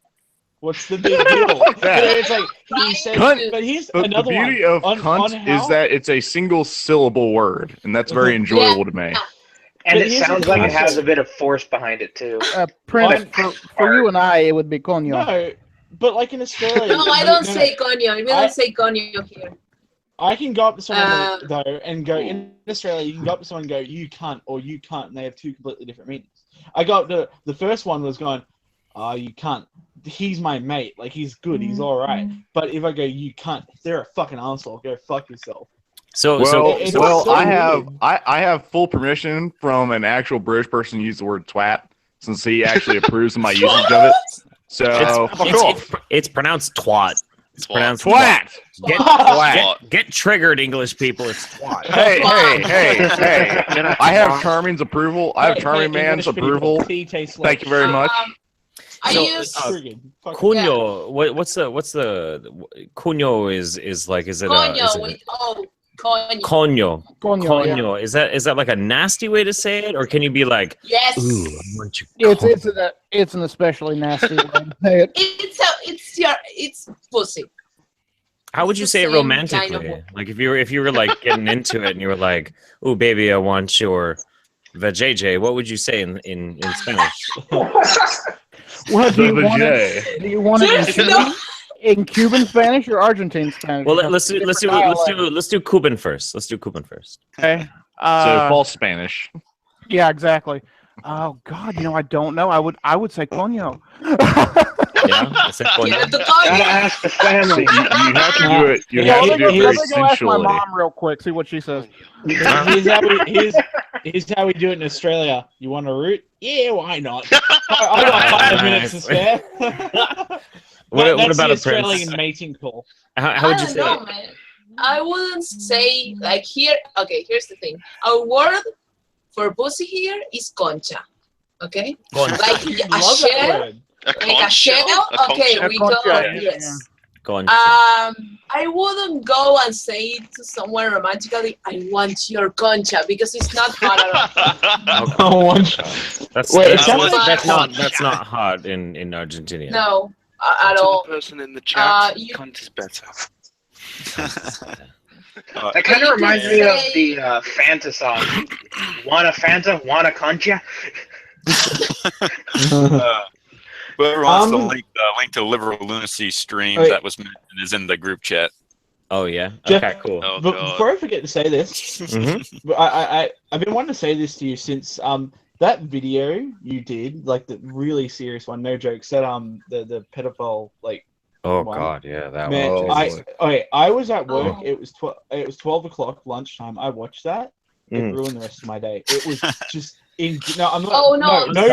what's the big deal? Fuck that. It's like he said. Cunt- But here's The another beauty one. of on cunt how, is that it's a single syllable word, and that's very enjoyable to me. And But it here's the sounds like thing, it has so- a bit of force behind it too. Prince, for you and I, it would be coño. no, but like in Australia. No, I don't say coño. We don't say coño here. I can go up to someone though and go in Australia. You can go up to someone and go, "You cunt" or "You cunt," and they have two completely different meanings. I got the first one was going, "Oh, you cunt." He's my mate. Like he's good. He's all right. But if I go, "You cunt," they're a fucking asshole. Go fuck yourself. I have full permission from an actual British person to use the word twat since he actually approves of my usage of it. So it's pronounced twat. It's pronounced twat. Get triggered, English people. It's twat. Hey. I have Charming's approval. I have Charming Man's approval. Thank you very much. Cunyo. What's the Cunyo is like? Is it Coño. Coño. Is that like a nasty way to say it, or can you be like, yes? Ooh, I want you it's an especially nasty way to say it. It's pussy. How would you say it romantically? Like if you were like getting into it and you were like, "Ooh, baby, I want your vajayjay," what would you say in Spanish? What do you want it in Cuban Spanish or Argentine Spanish? Well, let's do Cuban first. Let's do Cuban first. Okay. So false Spanish. Yeah, exactly. Oh God, I don't know. I would say coño. Yeah, I say coño. Gotta ask the family. You have to do it. You have to do it very Let me go ask my sensually. mom real quick. See what she says. Here's how we do it in Australia. You want a root? Yeah, why not? I got 5 minutes to spare. What about the a Australian prince? mating call. How would you say it? Man. I wouldn't say like here. Okay, here's the thing. Our word for pussy here is concha. Okay, Concha. like a shell. Like a shell. Okay, we go yes. Concha. I wouldn't go and say to someone romantically, "I want your concha," because it's not hot at all. That's not hot in Argentina. No, at all. The person in the chat, you- cunt is better. That kind of reminds me of the Fanta song. Want a Fanta? Want a concha? Whoever wants the link to Liberal Lunacy stream that was mentioned is in the group chat. Oh yeah. Jeff, okay, cool. But before I forget to say this, but I've been wanting to say this to you since that video you did, like the really serious one, no joke, said the pedophile like. Oh one. God, yeah, that Man, one. I was at work. It was 12 o'clock lunchtime. I watched that. It ruined the rest of my day. It was just no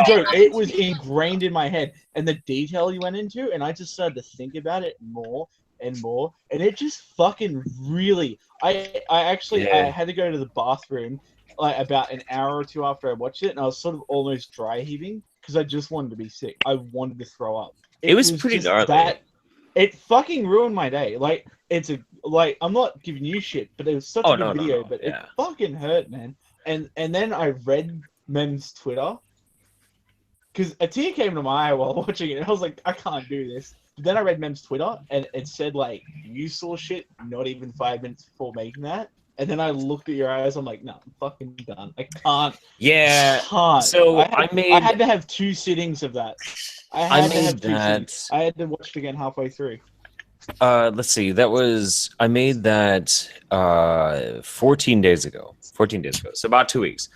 joke. It was ingrained in my head, and the detail you went into, and I just started to think about it more and more, and it just fucking really. I had to go to the bathroom like about an hour or two after I watched it, and I was sort of almost dry heaving because I just wanted to be sick. I wanted to throw up. It was pretty gnarly. It fucking ruined my day. Like I'm not giving you shit, but it was such a good video. But it fucking hurt, man. And then I read Mem's Twitter because a tear came to my eye while watching it. And I was like, I can't do this. But then I read Mem's Twitter, and it said like, you saw shit not even 5 minutes before making that. And then I looked at your eyes. I'm like, no, I'm fucking done. I can't. Yeah. Can't. So I had to have 2 sittings of that. I had to watch it again halfway through. Let's see. I made that 14 days ago. So about 2 weeks.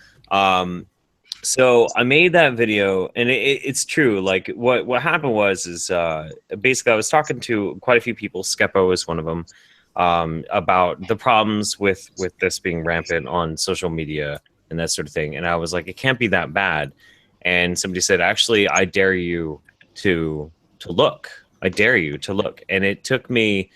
So I made that video, and it's true. Like what happened was basically I was talking to quite a few people. Skepo is one of them. About the problems with this being rampant on social media and that sort of thing. And I was like, it can't be that bad. And somebody said, actually, I dare you to look. I dare you to look. And it took me,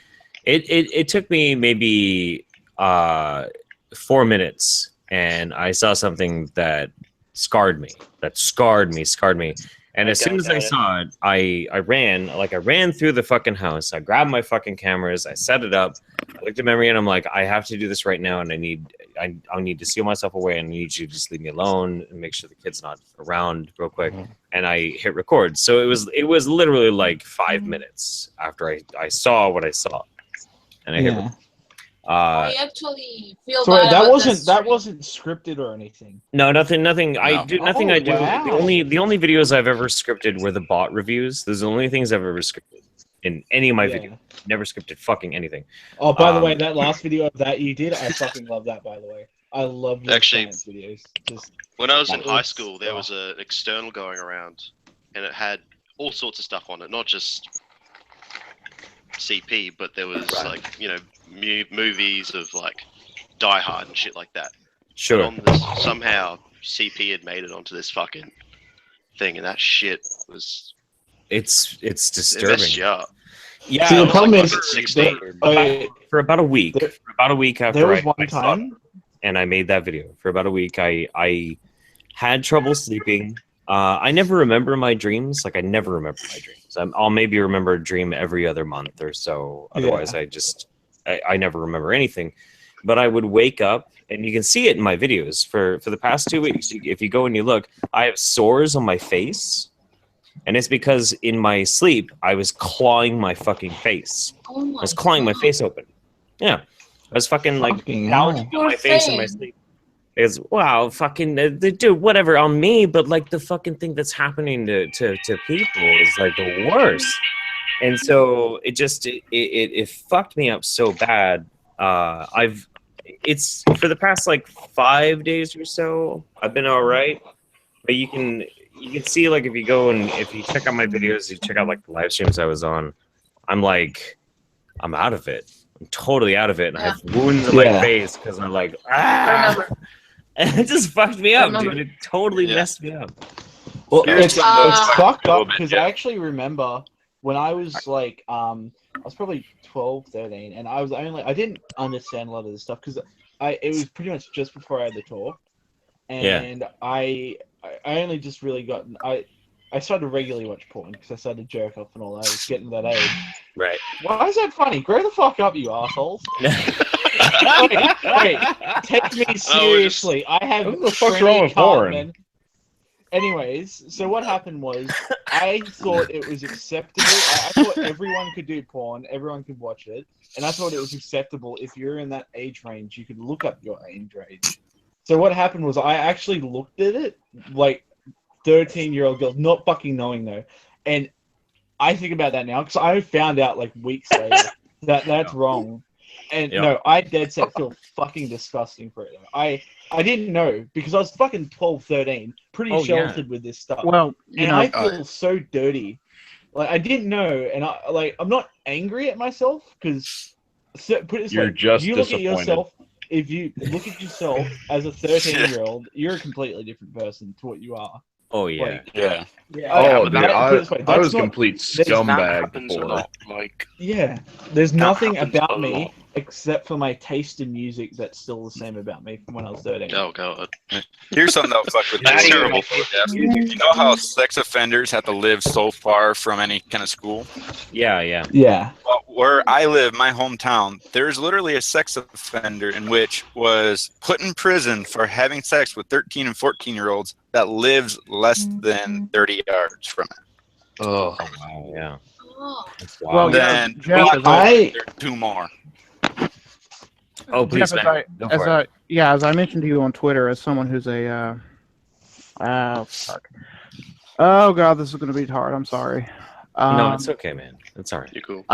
it took me maybe 4 minutes, and I saw something that scarred me. And as soon as I saw it, I ran through the fucking house. I grabbed my fucking cameras. I set it up. I looked at memory, and I'm like, I have to do this right now, and I need to seal myself away, and I need you to just leave me alone and make sure the kid's not around real quick. And I hit record. So it was literally like 5 minutes after I saw what I saw, and I hit record. I actually feel so bad that wasn't scripted or anything. No, nothing. I do nothing. I do. Wow. The only videos I've ever scripted were the bot reviews. Those are the only things I've ever scripted. in any of my Yeah. videos. Never scripted fucking anything. Oh, by the way, that last video of that you did, I fucking love that. By the way, I love your Actually, science videos. Just When I was in that high was- school, there was an external going around, and it had all sorts of stuff on it, not just CP, but there was like, you know, movies of like Die Hard and shit like that. Sure. But on this, somehow CP had made it onto this fucking thing, and that shit was. It's It disturbing. messed you up. Yeah. See, the problem like is, fucking 16. For about a week. For about a week after there was I one saw it, time. and I made that video. For about a week, I had trouble sleeping. I never remember my dreams. Like, I never remember my dreams. I'll maybe remember a dream every other month or so. Otherwise, I never remember anything. But I would wake up, and you can see it in my videos. For the past 2 weeks, if you go and you look, I have sores on my face. And it's because in my sleep, I was clawing my fucking face. Oh my I was clawing my God. face open. Yeah. I was fucking like Fucking gouging hell. on my face in my sleep. It's wow, fucking dude, whatever on me, but like the fucking thing that's happening to people is like the worst. And so it fucked me up so bad. It's for the past like 5 days or so, I've been all right. But you can see, like, if you go and if you check out my videos, you check out like the live streams I was on, I'm out of it. I'm totally out of it. And I have wounds in my face because I'm like, and it just fucked me up, dude. It totally messed me up. Well, Here's it's fucked a little up bit, because yeah. I actually remember when I was like, I was probably 12, 13, and I didn't understand a lot of this stuff because it was pretty much just before I had the tour, and I only just really got I started to regularly watch porn because I started to jerk off and all that. I was getting to that age. Right. Why is that funny? Grow the fuck up, you assholes. wait, take me seriously. I have What the fuck's wrong with porn? Cartman. Anyways, so what happened was I thought it was acceptable. I thought everyone could do porn, everyone could watch it, and I thought it was acceptable if you're in that age range, you could look up your age range. So what happened was I actually looked at it, like 13-year-old girls, not fucking knowing though, and I think about that now because I found out like weeks later that that's wrong. And no, I dead set feel fucking disgusting for it. I didn't know because I was fucking 12, 13, pretty sheltered with this stuff. Well, I feel so dirty. Like I didn't know, and I'm not angry at myself because put it this You're way, just you look at disappointed. yourself. If you look at yourself as a 13-year-old, you're a completely different person to what you are. Oh yeah, Like, Yeah. Oh, dude, put it this way, I that's was a not- complete That scumbag happens a before. lot. Like, Yeah, there's That nothing happens a about me lot. except for my taste in music that's still the same about me from when I was 13. Oh god. Here's something that'll fuck with That's you. terrible. Jeff. You know how sex offenders have to live so far from any kind of school? yeah. Yeah. Well, where I live, my hometown, there's literally a sex offender in which was put in prison for having sex with 13 and 14-year-olds that lives less than 30 yards from it. Oh, Wow, yeah. Oh. That's Well, wild. Then Jeff, there's two more. Oh, please, Jeff, man. Go for it. as I mentioned to you on Twitter, as someone who's a, fuck. Oh god, this is going to be hard. I'm sorry. No, it's okay, man. It's all right. You're cool.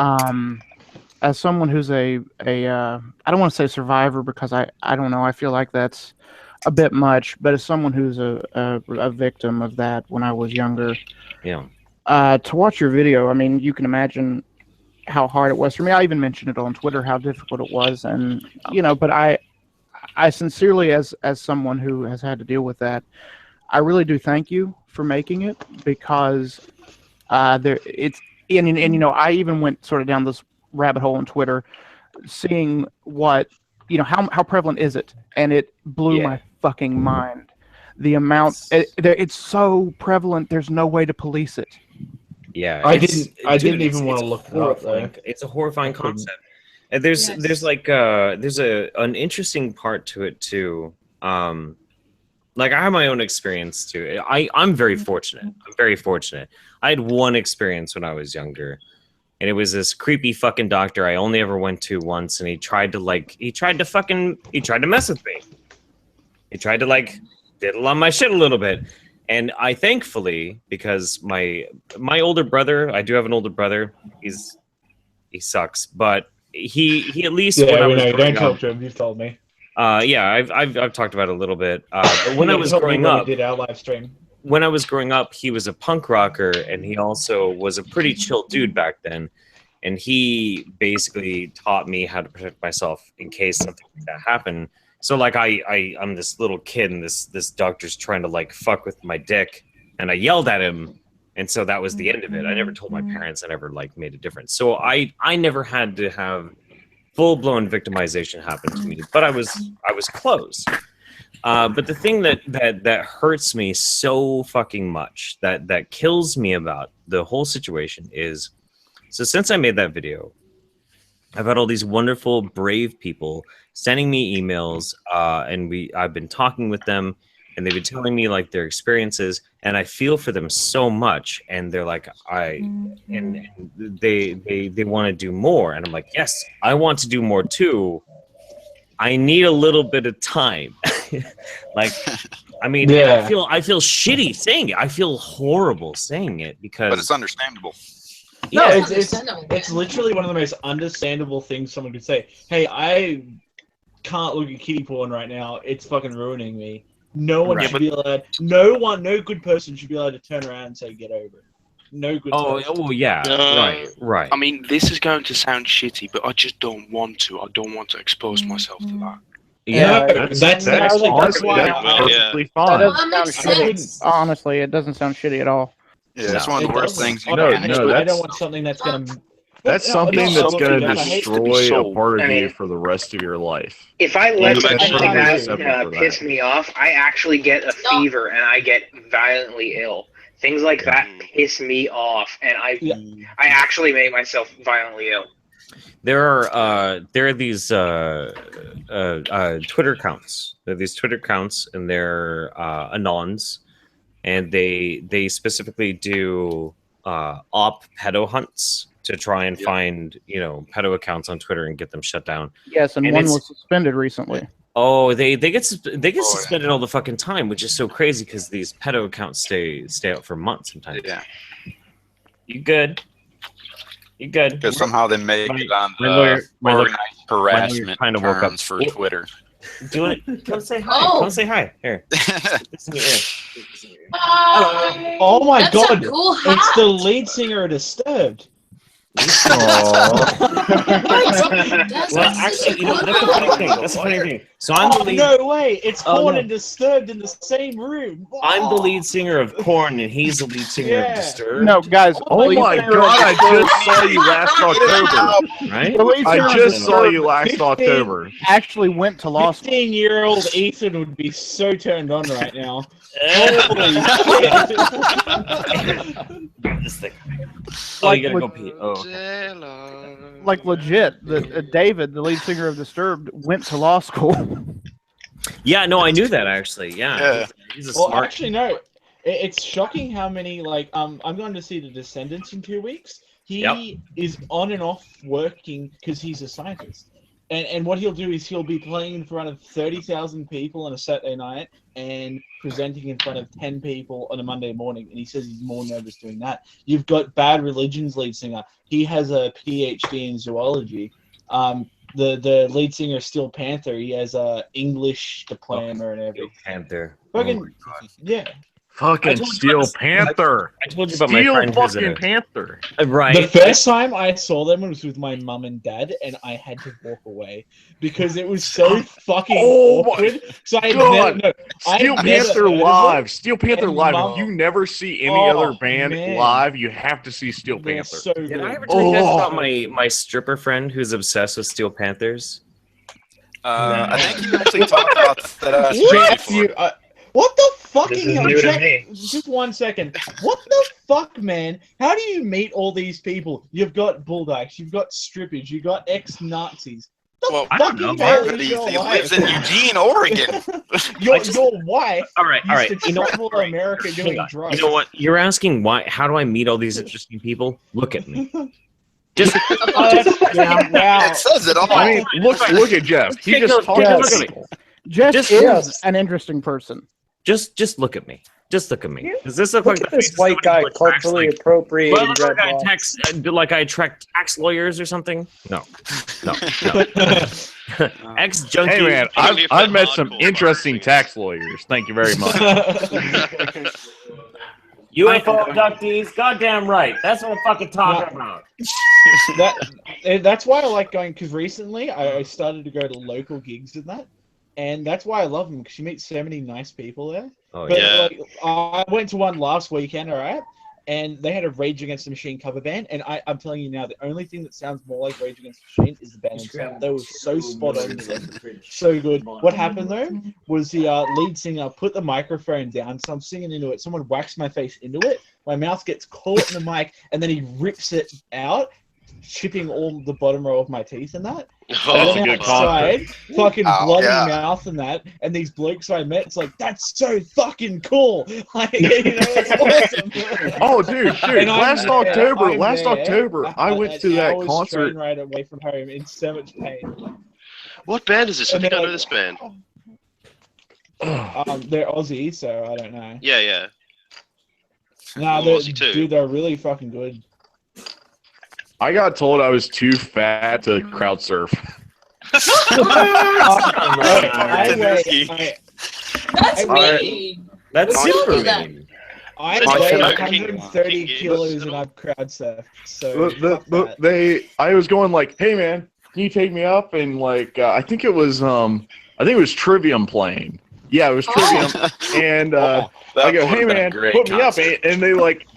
As someone who's I don't want to say survivor because I don't know. I feel like that's a bit much, but as someone who's a victim of that when I was younger, Yeah. to watch your video, I mean, you can imagine how hard it was for me. I even mentioned it on Twitter how difficult it was, and but I sincerely, as someone who has had to deal with that, I really do thank you for making it because I even went sort of down this rabbit hole on Twitter, seeing what how prevalent is it, and it blew my fucking mind. The amount it's so prevalent. There's no way to police it. Yeah, I didn't even want to look it up. It's a horrifying concept. And there's an interesting part to it too. Like I have my own experience too. I'm very fortunate. I'm very fortunate. I had one experience when I was younger, and it was this creepy fucking doctor I only ever went to once, and he tried to mess with me. He tried to like diddle on my shit a little bit. And I thankfully, because my older brother, I do have an older brother. He sucks, but he at least when I was don't talk to him. You've told me. Yeah, I've talked about it a little bit. But when I was growing up, we did our live stream. When I was growing up, he was a punk rocker, and he also was a pretty chill dude back then. And he basically taught me how to protect myself in case something like that happened. So like I'm this little kid, and this doctor's trying to like fuck with my dick, and I yelled at him, and so that was the end of it. I never told my parents. I never like made a difference. So I never had to have full-blown victimization happen to me, but I was close. But the thing that hurts me so fucking much, that kills me about the whole situation is, so since I made that video, I've had all these wonderful, brave people sending me emails, and I've been talking with them, and they've been telling me like their experiences, and I feel for them so much, and they're like, and they want to do more, and I'm like, yes, I want to do more too. I need a little bit of time. Like, I mean, Yeah. I feel shitty saying it. I feel horrible saying it because. But it's understandable. No, Yeah, it's literally one of the most understandable things someone could say. Hey, I can't look at kitty porn right now. It's fucking ruining me. No one should be allowed. No good person should be allowed to turn around and say, "Get over it." No good. Oh yeah, right. I mean, this is going to sound shitty, but I just don't want to. I don't want to expose myself to that. Yeah, that's perfectly fine. Honestly, it doesn't sound shitty at all. Yeah, that's one of the worst things. I don't want something that's gonna. That's something that's going to destroy a part of I mean, you for the rest of your life. If I let something separate that for piss me off, I actually get a fever and I get violently ill. Things like that piss me off, and I actually make myself violently ill. There are these Twitter accounts. There are these Twitter accounts, and they're anons, and they specifically do op pedo hunts to try and find pedo accounts on Twitter and get them shut down. Yes, and one was suspended recently. Oh, they get suspended all the fucking time, which is so crazy because these pedo accounts stay out for months sometimes. Yeah. You good? You good? Because somehow they make it on the organized harassment kind of woke up for Twitter. Do it. Come say hi. Oh. Come say hi. Here. Hi. Oh my That's god! a cool hat. It's the lead singer of Disturbed. Well, actually, that's a funny thing. That's a funny thing. So I'm the lead. No way! It's Korn and Disturbed in the same room. I'm the lead singer of Korn, and he's the lead singer of Disturbed. No, guys. Oh my god! I just saw you last October. Right? I just saw you last October. Actually went to law school. 15-year-old Ethan would be so turned on right now. Holy shit! This thing. Oh, you gotta go pee. Oh. Like legit, David, the lead singer of Disturbed, went to law school. Yeah, no, I knew that actually. Yeah. He's a smart. Actually, no. It's shocking how many I'm going to see The Descendants in 2 weeks. He is on and off working because he's a scientist. And what he'll do is he'll be playing in front of 30,000 people on a Saturday night and presenting in front of 10 people on a Monday morning. And he says he's more nervous doing that. You've got Bad Religion's lead singer. He has a PhD in zoology. The lead singer, Steel Panther, he has a English diploma and everything. Panther. Fucking, yeah. Fucking Steel Panther. I told you about my friend who's fucking Panther. Right. The first time I saw them was with my mum and dad, and I had to walk away because it was so fucking awkward. So I Steel Panther live. Steel Panther live. If you never see any other band live, you have to see Steel Panther. So Did I ever tell you guys about my stripper friend who's obsessed with Steel Panthers? I think you actually talked about that. What the fucking This is new to me. Just 1 second. What the fuck, man? How do you meet all these people? You've got bulldogs, you've got strippers, you've got ex-Nazis. Well, I don't know. He lives in Eugene, Oregon. Your wife. All right. Used to travel America doing drugs. You know what? You're asking why? How do I meet all these interesting people? Look at me. Just wow. It says it all. I mean, look at Jeff. He just talks to people. Jeff is an interesting person. Just look at me. Just look at me. Does this look Look like at the this face of white somebody guy who attracts, culturally like, appropriating well, look like I dreadlocks. like I attract tax lawyers or something? No. Ex junkie. Hey man, I've met some interesting tax lawyers. Thank you very much. UFO abductees, goddamn right. That's what I'm fucking talking about. That's why I like going, because recently I started to go to local gigs and that, and that's why I love them, because you meet so many nice people there. Oh, But yeah. like, I went to one last weekend, alright, and they had a Rage Against the Machine cover band, and I'm telling you now, the only thing that sounds more like Rage Against the Machine is the band itself. They were so spot on with it. So good. What happened though was the lead singer put the microphone down, so I'm singing into it. Someone whacks my face into it. My mouth gets caught in the mic, and then he rips it out, chipping all the bottom row of my teeth and that. That's a good outside, fucking bloody yeah. mouth and that, and these blokes I met, it's like, that's so fucking cool. Like, you know, it's awesome. Oh, dude! And Last October, I went to that train concert. ride away from home in so much pain. What band is this? I And think I then, know this band. They're Aussie, so I don't know. Yeah. Nah, Well, Aussie too. dude, they're really fucking good. I got told I was too fat to crowd surf. That's mean. That's super that. mean. I My weigh fellow 130 King kilos and I've crowd surfed. So fuck that. I was going like, hey man, can you take me up? And like, I think it was Trivium playing. Yeah, it was Trivium. And I go, hey man, put me up. And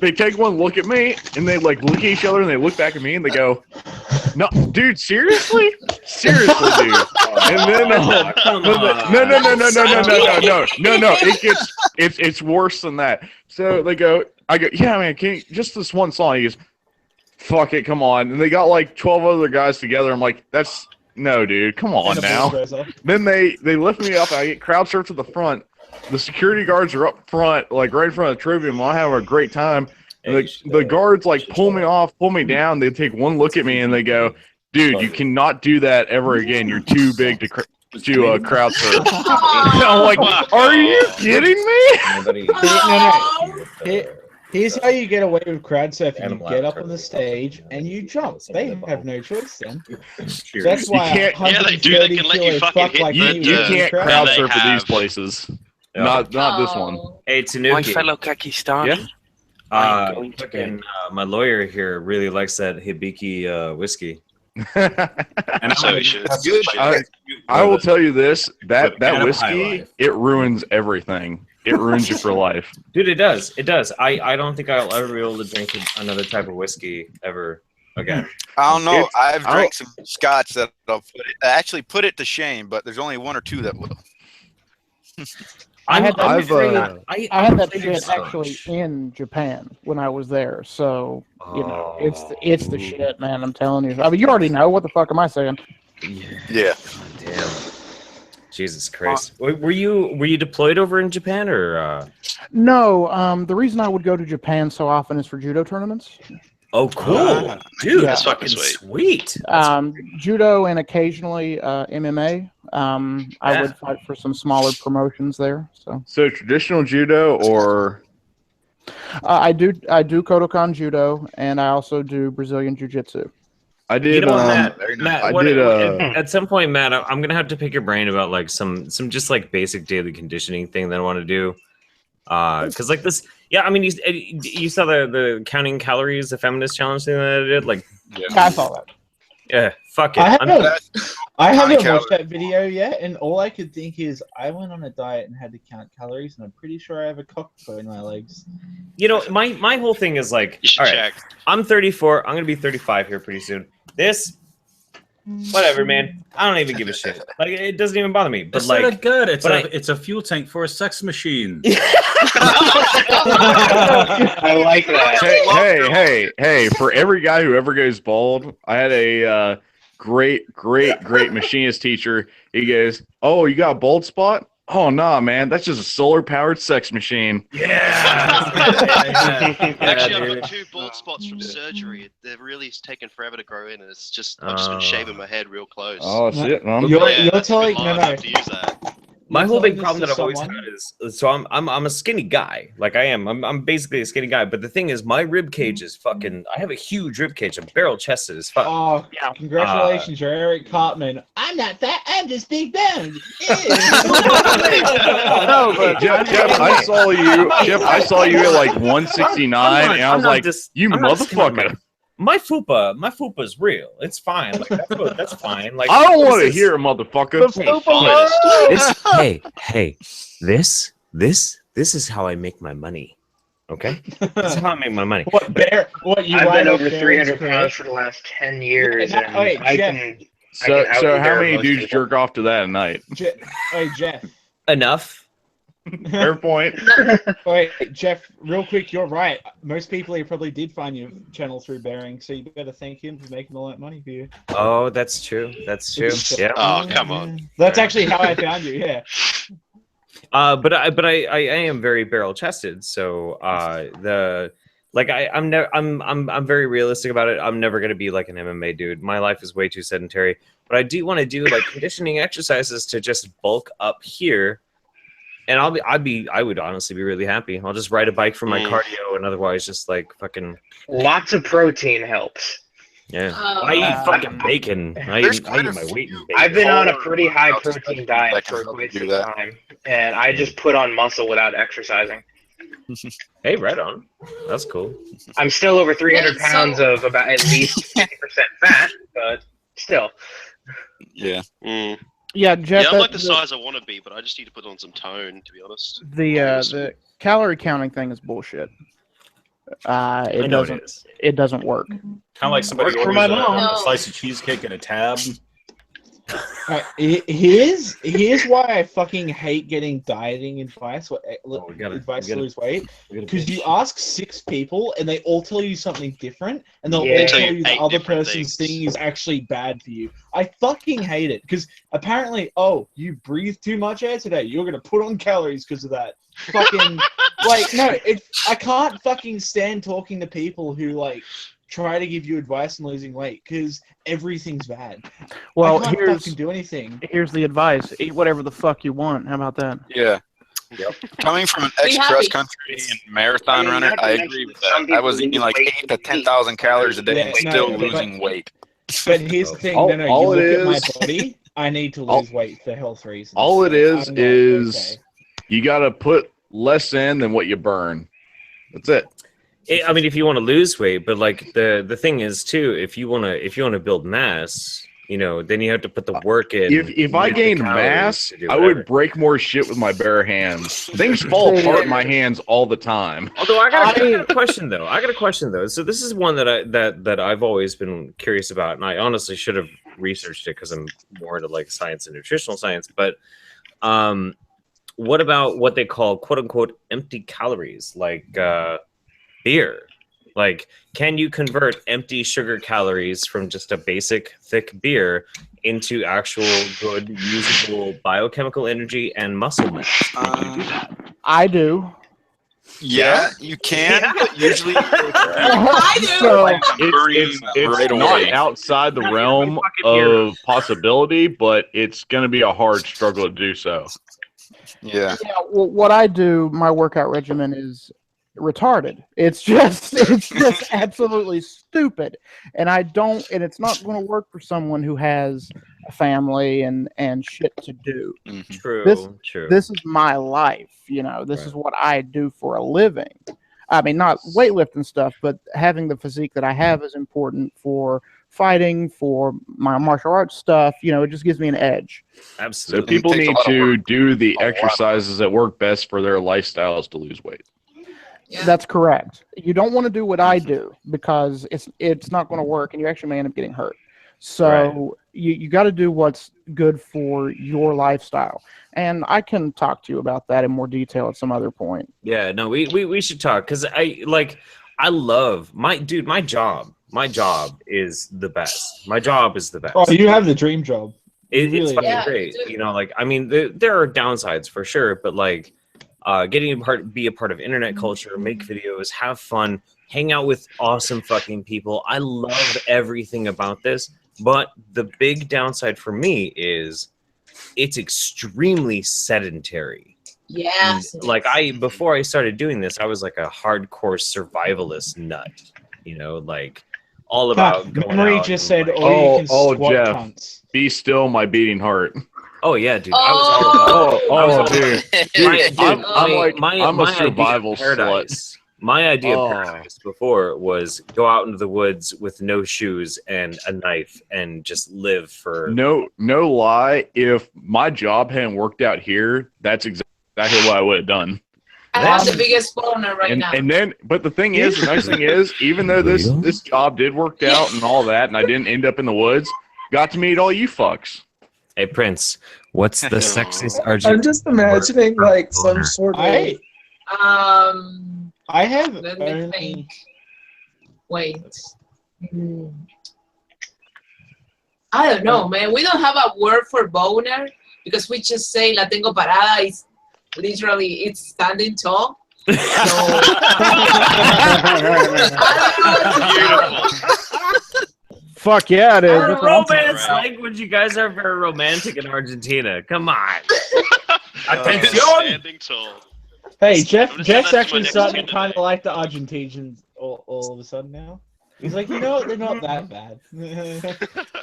they take one look at me and they like look at each other and they look back at me and they go, no, dude, seriously? Seriously, dude. And then no, it's worse than that. So I go, yeah, man, can you, just this one song? He goes, fuck it, come on. And they got like 12 other guys together. I'm like, no, dude, come on now. Then they lift me up and I get crowd surfed to the front. The security guards are up front, like right in front of Trivium. I have a great time. The guards like pull me down. They take one look at me and they go, dude, you cannot do that ever again. You're too big to crowd surf. I'm like, are you kidding me? Here's how you get away with crowd surfing. You get up on the stage and you jump. They have no choice then. So that's why you can't, yeah, they do. They can let you fucking hit. Like you can't crowd surf at these places. Not this one. Hey, Tanuki. My fellow Kakistani. Yeah. My lawyer here really likes that Hibiki whiskey. And so it's good. I will tell you this: that whiskey, it ruins everything. It ruins you for life, dude. It does. It does. I don't think I'll ever be able to drink another type of whiskey ever again. I don't know. I've drank some scotch that actually put it to shame, but there's only one or two that will. I had that shit actually in Japan when I was there, so you know it's the shit, man. I'm telling you. I mean, you already know. What the fuck am I saying? Yeah. Damn. Jesus Christ. Were you deployed over in Japan or? No. The reason I would go to Japan so often is for judo tournaments. Oh, cool, dude! Yeah. That's fucking sweet. Judo and occasionally MMA. I would fight for some smaller promotions there. So traditional judo or I do Kodokan judo and I also do Brazilian jiu-jitsu. I did. You know what, Matt, I did. At some point, Matt, I'm gonna have to pick your brain about like some just like basic daily conditioning thing that I want to do. Because like this, yeah. I mean, you saw the counting calories, the feminist challenge thing that I did. Like, I saw that. Yeah, fuck it. I haven't watched that video yet, and all I could think is I went on a diet and had to count calories, and I'm pretty sure I have a cocktail in my legs. You know, my whole thing is like, all right, I'm 34. I'm gonna be 35 here pretty soon. This, whatever, man. I don't even give a shit. Like, it doesn't even bother me. But It's like, sort of good. It's a fuel tank for a sex machine. I like that. Hey! For every guy who ever goes bald, I had a great machinist teacher. He goes, "Oh, you got a bald spot? Oh, nah, man. That's just a solar-powered sex machine." Yeah. Actually, I've got 2 bald spots from surgery. They're really taken forever to grow in, and I've just been shaving my head real close. Oh shit! You're telling to use that. My You're whole big telling problem this that to I've always someone- had is so I'm a skinny guy. Like I am. I'm basically a skinny guy. But the thing is, my rib cage is fucking. I have a huge rib cage. I'm barrel chested as fuck. Oh, congratulations, you're Eric Cartman. I'm not fat. I'm just big boned. No, but Jeff, I saw you. Jeff, I saw you at like 169, and I was like, "You motherfucker!" My fupa is real. It's fine. Like that's fine. Like I don't want to hear it, motherfucker. This is how I make my money. Okay, this is how I make my money. What bear? What you? I've ride been up over Darren's 300 career? pounds for the last 10 years, Yeah, and wait, I Jeff. can. So how out-bear many most dudes people. jerk off to that a night? Hey, Jeff. Enough. Fair point. Wait, Jeff, real quick, you're right. Most people here probably did find your channel through Bearing, so you better thank him for making all that money for you. Oh, that's true. That's true. Yeah. Oh, come on. That's actually how I found you. Yeah. But I am very barrel chested, so I'm very realistic about it. I'm never gonna be like an MMA dude. My life is way too sedentary. But I do want to do like conditioning exercises to just bulk up here, and I would honestly be really happy. I'll just ride a bike for my cardio, and otherwise just like fucking. Lots of protein helps. Yeah, I eat fucking bacon. I eat my weight in bacon. I've been on a pretty high protein diet for quite some time, and I just put on muscle without exercising. Hey, right on. That's cool. I'm still over 300 pounds of about at least 50% fat, but still. Yeah. Yeah, Jeff. Yeah, I'm like the size I want to be, but I just need to put on some tone, to be honest. The calorie counting thing is bullshit. It doesn't work. Kind of like somebody Work for orders my mom. a slice of cheesecake and a tab. Here's why I fucking hate getting dieting advice. Advice to lose weight, because you ask 6 people and they all tell you something different, and they'll all tell you the other person's thing is actually bad for you. I fucking hate it, because apparently, you breathe too much air today, you're gonna put on calories because of that. Fucking I can't fucking stand talking to people who like try to give you advice on losing weight, because everything's bad. Well, I can't fucking do anything. Here's the advice: eat whatever the fuck you want. How about that? Yeah. Yep. Coming from an ex-cross country and marathon runner, I agree with that. I was eating like 8,000 to 10,000 calories a day and still losing weight. But here's the thing: All you look it at my is- body. I need to lose weight for health reasons. All it I'm not is okay. you got to put less in than what you burn. That's it. I mean, if you want to lose weight, but like the thing is too, if you want to build mass, then you have to put the work in. If I gained mass, I would break more shit with my bare hands. Things fall apart in my hands all the time. Although I got a question though. So this is one that I've always been curious about, and I honestly should have researched it because I'm more into like science and nutritional science. But what about what they call "quote unquote" empty calories, like beer? Like, can you convert empty sugar calories from just a basic thick beer into actual good usable biochemical energy and muscle mass? Can you do that? I do. Yeah, you can, but usually It's not outside the realm of possibility, but it's going to be a hard struggle to do so. Yeah. Well, what I do, my workout regimen is retarded. It's just absolutely stupid, and it's not going to work for someone who has a family and shit to do. True. This is my life. This is what I do for a living. I mean, not weightlifting stuff, but having the physique that I have is important for fighting, for my martial arts stuff. It just gives me an edge. Absolutely. So people need to do the exercises that work best for their lifestyles to lose weight. Yeah. That's correct. You don't want to do what I do because it's not going to work, and you actually may end up getting hurt. So you got to do what's good for your lifestyle, and I can talk to you about that in more detail at some other point. Yeah, no, we should talk, because I love my job. My job is the best. My job is the best. Oh, you have the dream job. It's fucking Yeah, great. I mean, there are downsides for sure, but like getting be a part of internet culture, make videos, have fun, hang out with awesome fucking people. I love everything about this, but the big downside for me is it's extremely sedentary. Yes. Like before I started doing this, I was like a hardcore survivalist nut. You know, like all about going Memory out just and, said, like, "Oh, you can squat Jeff, cunts." be still, my beating heart. Oh yeah, dude. I was all about dude. I'm a survival slut. My idea of paradise before was go out into the woods with no shoes and a knife and just live for. No lie. If my job hadn't worked out here, that's exactly what I would have done. I have the biggest spawner right now. And then, but the thing is, the nice thing is, even though this job did work out and all that, and I didn't end up in the woods, got to meet all you fucks. Hey Prince, what's the sexiest Argentine? I'm just imagining like some sort of. I have. Let me think. Wait. I don't know, man. We don't have a word for boner because we just say "la tengo parada." It's literally it's standing tall. So, Fuck yeah, it is. Our That's awesome. romance language. You guys are very romantic in Argentina. Come on. Attention. Standing tall. Hey, Jeff's that to my actually next starting team to kind of like the Argentinians all of a sudden now. He's like, you know what? They're not that bad.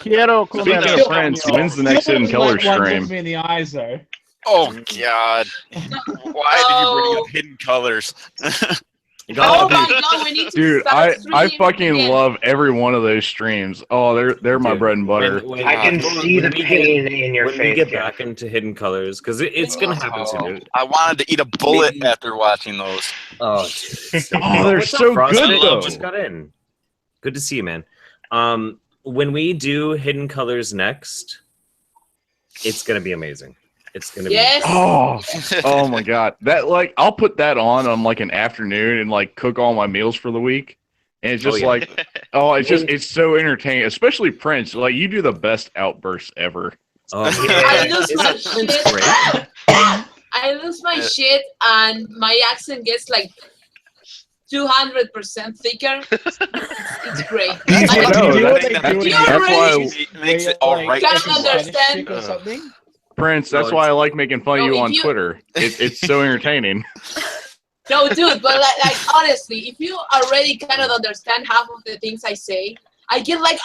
Quiero Speaking comer. of friends, when's the next Hidden Color stream? Look me in the eyes, though. Oh God! Why did you bring up Hidden Colors? Oh my God, we need to Dude, start I streaming fucking again. love every one of those streams. Oh, they're my bread and butter. I can see the pain in your when face. we get Jeff. back into Hidden Colors, because it's gonna happen soon. I wanted to eat a bullet after watching those. Oh, they're what's up, so Frosty? good though. Just got in. Good to see you, man. When we do Hidden Colors next, it's gonna be amazing. It's gonna Yes. be. Oh my god, that like I'll put that on like an afternoon and like cook all my meals for the week, and it's just it's so entertaining, especially Prince. Like you do the best outbursts ever. Oh, I lose my It's great. shit. I lose my shit, and my accent gets like 200% thicker. It's great. That's why Makes it all right. Can't understand. Or something. Prince. That's why I like making fun of No, you if on you- Twitter. It's so entertaining. No, dude, but like honestly, if you already kind of understand half of the things I say, I get like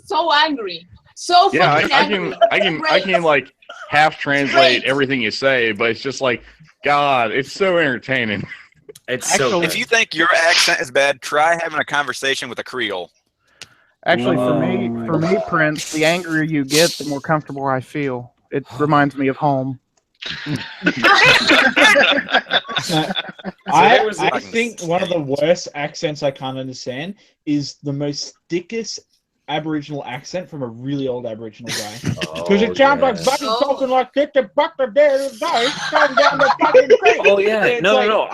so angry, so Yeah, fucking angry. I can like half translate everything you say, but it's just like, God, it's so entertaining. It's so. If you think your accent is bad, try having a conversation with a Creole. Actually, for me, Prince, the angrier you get, the more comfortable I feel. It reminds me of home. I think one of the worst accents I can't understand is the most thickest Aboriginal accent from a really old Aboriginal guy. Because it sounds like fucking talking like this, the bucket there, guys, come down the fucking creek. Oh yeah, It's no, like, no.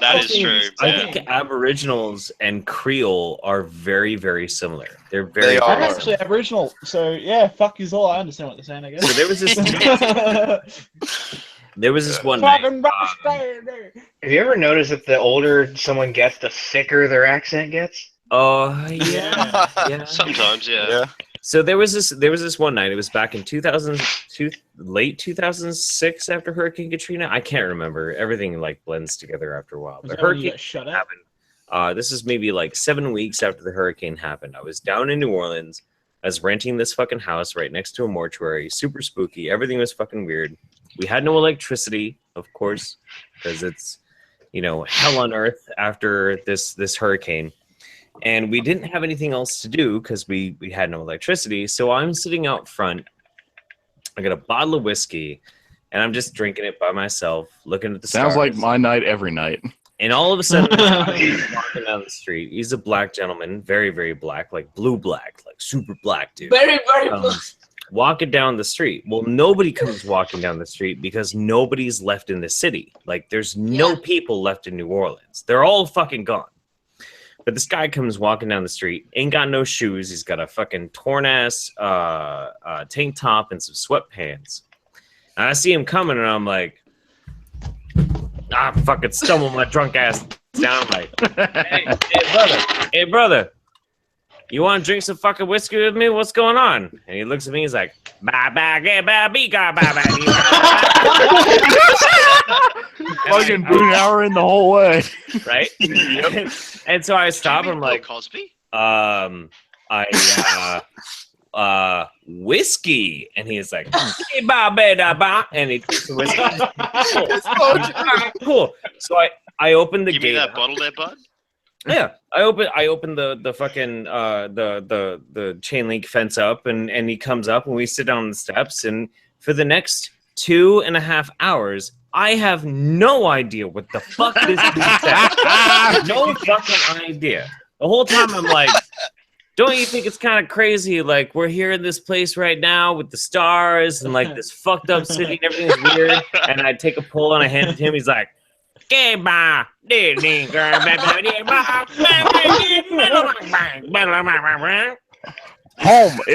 That is true. I think Aboriginals and Creole are very, very similar. They're very. They I'm are. actually Aboriginal, so yeah, fuck is all. I understand what they're saying, I guess. So there was this. There was this one Fucking night. Have you ever noticed that the older someone gets, the thicker their accent gets? Oh yeah, yeah. Sometimes, yeah. So there was this one night. It was back in 2002, late 2006, after Hurricane Katrina. I can't remember. Everything like blends together after a while. Was The that when you hurricane got shut up? happened. This is maybe like 7 weeks after the hurricane happened. I was down in New Orleans. I was renting this fucking house right next to a mortuary. Super spooky. Everything was fucking weird. We had no electricity, of course, because it's, hell on earth after this hurricane. And we didn't have anything else to do because we had no electricity. So I'm sitting out front. I got a bottle of whiskey, and I'm just drinking it by myself, looking at the Sounds stars. like my night every night. And all of a sudden, he's walking down the street. He's a black gentleman, very, very black, like blue black, like super black, dude. Very, very black. Walking down the street. Well, nobody comes walking down the street because nobody's left in the city. Like, there's no people left in New Orleans. They're all fucking gone. But this guy comes walking down the street, ain't got no shoes. He's got a fucking torn ass tank top and some sweatpants. And I see him coming, and I'm like, fucking stumble my drunk ass down. I'm like, hey brother, you want to drink some fucking whiskey with me? What's going on? And he looks at me. He's like, Fucking Boonhour in the whole way. Right? And so I stop. I'm like, Cosby. Whiskey. And he's like, and he takes the whiskey. Cool. So I opened the Give gate. me that bottle there, bud. Yeah, I opened the fucking the chain link fence up, and he comes up, and we sit down on the steps, and for the next 2.5 hours, I have no idea what the fuck this dude said. No fucking idea. The whole time I'm like, don't you think it's kind of crazy? Like, we're here in this place right now with the stars and like this fucked up city and everything's weird. And I take a pull and I hand it to him. He's like, Home,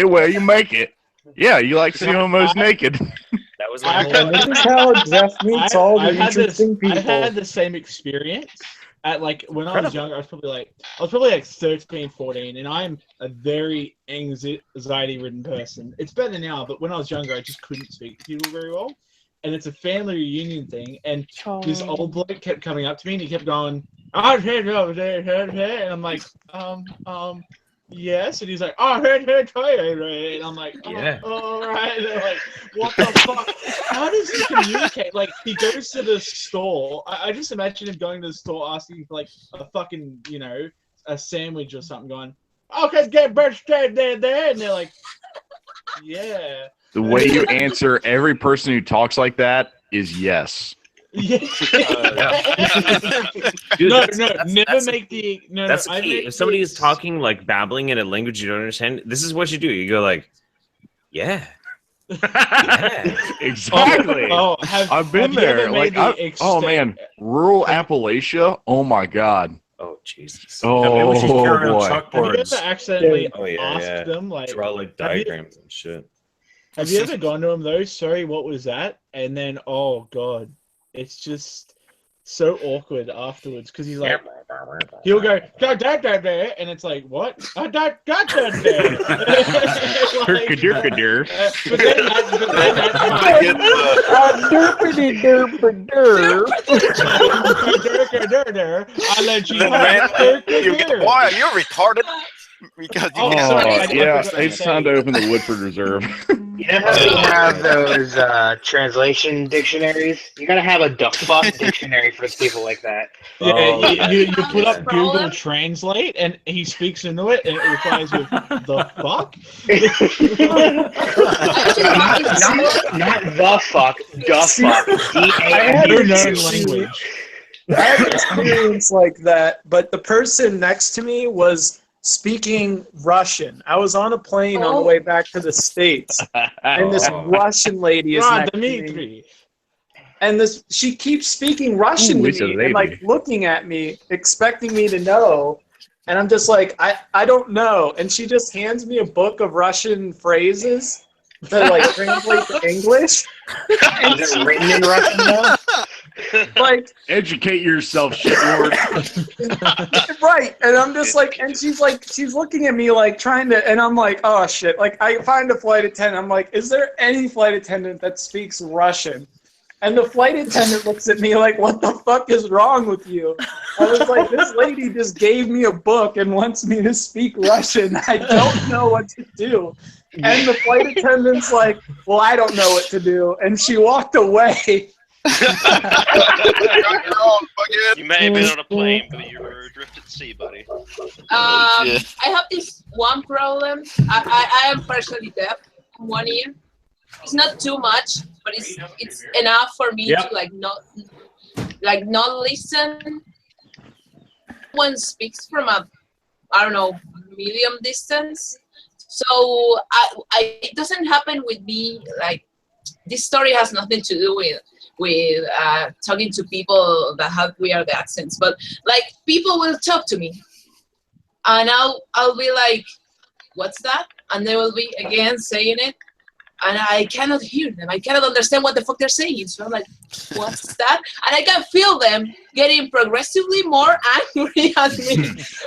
where you make it. Yeah, you like seeing almost naked. That was this is how Jeff meets all the interesting people. I had the same experience. At like when I was younger, I was probably like 13, 14, and I'm a very anxiety-ridden person. It's better now, but when I was younger, I just couldn't speak to people very well. And it's a family reunion thing, and this old bloke kept coming up to me, and he kept going, "Oh, head over there, and I'm like, yes, and he's like, "Oh, head, and I'm like, yeah, all right." And they're like, "What the fuck? How does he communicate?" Like, he goes to the store. I just imagine him going to the store asking for like a fucking, a sandwich or something, going, "Okay, get bread straight there," and they're like, "Yeah." The way you answer every person who talks like that is yes. Yeah. Dude, Never make the. No, that's the key. If somebody is talking like babbling in a language you don't understand, this is what you do. You go like, yeah. Yeah, exactly. I've been there. Like, oh man, rural Appalachia. Oh my god. Oh Jesus. Oh boy. Have you ever accidentally asked them like draw like diagrams and shit? Have you ever gone to them though? Sorry, what was that? And then, oh god, it's just so awkward afterwards because he's like, he'll go da da da da, and it's like, what? Da da da da da. I'll let you. Why are you retarded? Because it's time to open the Woodford Reserve. You know how you have those translation dictionaries? You gotta have a the fuck dictionary for people like that. Yeah, you put up Google Translate, and he speaks into it, and it replies with the fuck. not the fuck, the fuck. Language. I had an experience like that, but the person next to me was speaking Russian. I was on a plane on the way back to the States, and this Russian lady is next to me. And she keeps speaking Russian to me and like looking at me, expecting me to know. And I'm just like, I don't know. And she just hands me a book of Russian phrases to like translate to English. Is it written in Russian though? Like, educate yourself, shitlord. Right, and I'm just like, and she's looking at me like trying to, and I'm like, oh shit. Like, I find a flight attendant. I'm like, is there any flight attendant that speaks Russian? And the flight attendant looks at me like, what the fuck is wrong with you? I was like, this lady just gave me a book and wants me to speak Russian. I don't know what to do. And the flight attendant's like, well, I don't know what to do. And she walked away. You may have been on a plane, but you were adrift at sea, buddy. I have this one problem. I am partially deaf in 1 ear. It's not too much, but it's enough for me to not listen. One speaks from a medium distance. So it doesn't happen with me. Like, this story has nothing to do with talking to people that have weird accents, but like, people will talk to me and I'll be like, what's that? And they will be again saying it, and I cannot hear them. I cannot understand what the fuck they're saying. So I'm like, what's that? And I can feel them getting progressively more angry at me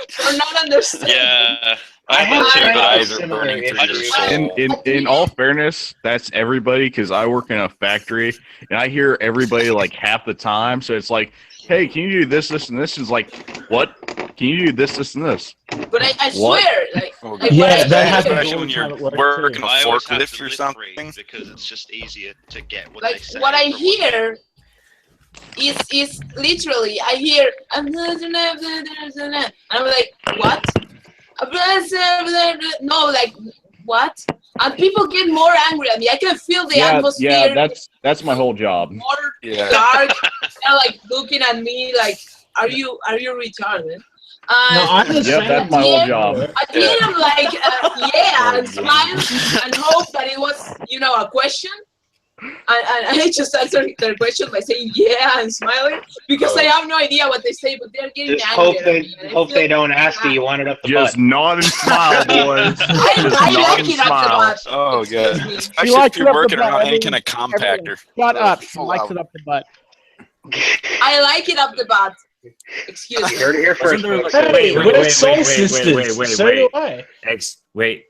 for not understanding. Yeah. I have that too, but a eyes are similar burning through your issue. soul. In all fairness, that's everybody because I work in a factory and I hear everybody like half the time. So it's like, hey, can you do this, this, and this? Is like, what? Can you do this, this, and this? But I What? swear, like, Yeah, that happens Especially all when the you're time at work, working too. a I always have forklift to or lip something. read because it's just easier to get what they like say. what I from hear is literally I hear and I'm like, what? No, like what? And people get more angry at me. I can feel the atmosphere. Yeah, that's my whole job. More dark. They're like looking at me like, are you retarded? No, I'm the same. That's my whole job. I did them like and smile and hope that it was a question. And I just answered their question by saying yeah and smiling because I have no idea what they say, but they're getting Just angry. hope they don't ask you. You want it up the Just butt. nod and smile, boys. I like it up the butt. Oh, yeah. She Especially likes if it you're up the working butt. around any Everyone- kind of compactor. Shut up. She Full likes out. it up the butt. I like it up the butt. Excuse me. Heard it here first. folks. Hey, we're soul sisters. So do I. Excuse me.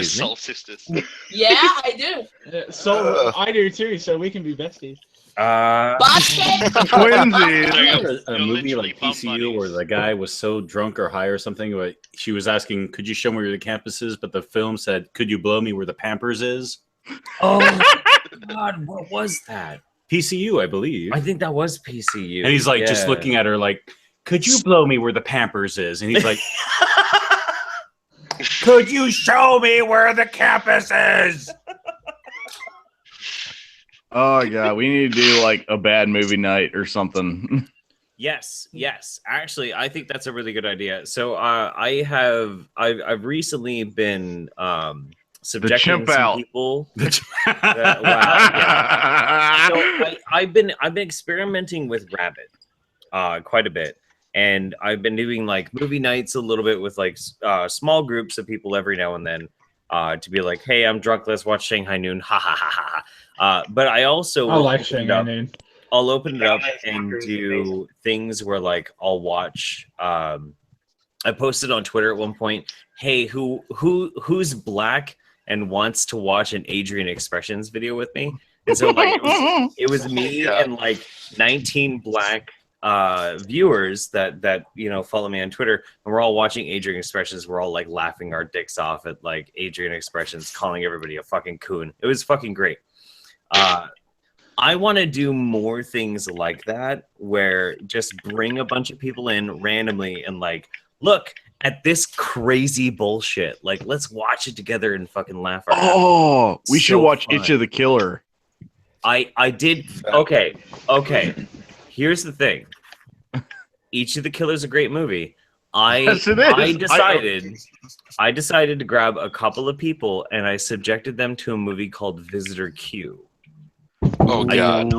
Soul sisters. Yeah, I do. So I do too. So we can be besties. Twinsies. Remember a You're movie literally like bum PCU where buddies. the guy was so drunk or high or something, but she was asking, "Could you show me where the campus is?" But the film said, "Could you blow me where the Pampers is?" Oh God, what was that? PCU, I believe. I think that was PCU. And he's like just Yeah. looking at her like, "Could you blow me where the Pampers is?" And he's like, "Could you show me where the campus is?" Oh yeah, we need to do like a bad movie night or something. Yes. Actually, I think that's a really good idea. So I've recently been subjecting chimp some out. people. Wow. Yeah. So I've been experimenting with Rabbit quite a bit. And I've been doing like movie nights a little bit with like small groups of people every now and then to be like, hey, I'm drunk, let's watch Shanghai Noon. Ha ha ha ha. But I also I like Shanghai Noon. I'll open it up and do things where like I'll watch. I posted on Twitter at one point, hey, who's black and wants to watch an Adrian Expressions video with me? And so like it was me and like 19 black viewers that follow me on Twitter, and we're all watching Adrian Expressions. We're all like laughing our dicks off at like Adrian Expressions calling everybody a fucking coon. It was fucking great. I want to do more things like that where just bring a bunch of people in randomly and like, look at this crazy bullshit. Like, let's watch it together and fucking laugh. Oh, we should watch fun. Itch of the Killer. I did. Okay. Here's the thing. Each of the Killer's a great movie. Yes, it is. I decided to grab a couple of people and I subjected them to a movie called Visitor Q. Oh God!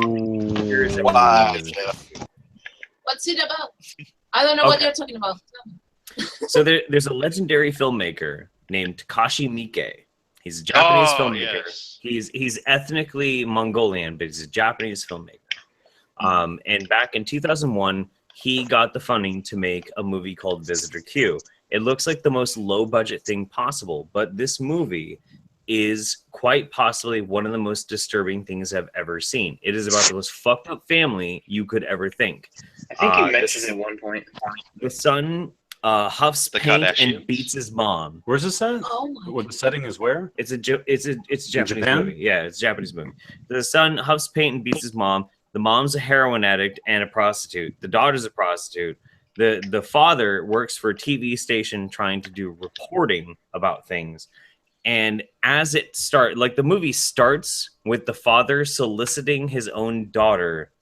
What's it about? I don't know what you're talking about. So there's a legendary filmmaker named Takashi Miike. He's a Japanese filmmaker. Yes. He's ethnically Mongolian, but he's a Japanese filmmaker. And back in 2001, he got the funding to make a movie called Visitor Q. It looks like the most low budget thing possible, but this movie is quite possibly one of the most disturbing things I've ever seen. It is about the most fucked up family you could ever think. I think you mentioned it at one point. The son huffs paint and beats his mom. Where's this set? What the setting is where? It's a Japanese Japan? movie. Yeah, it's a Japanese movie. The son huffs paint and beats his mom. The mom's a heroin addict and a prostitute. The daughter's a prostitute. The father works for a TV station trying to do reporting about things. And as it starts, like the movie starts with the father soliciting his own daughter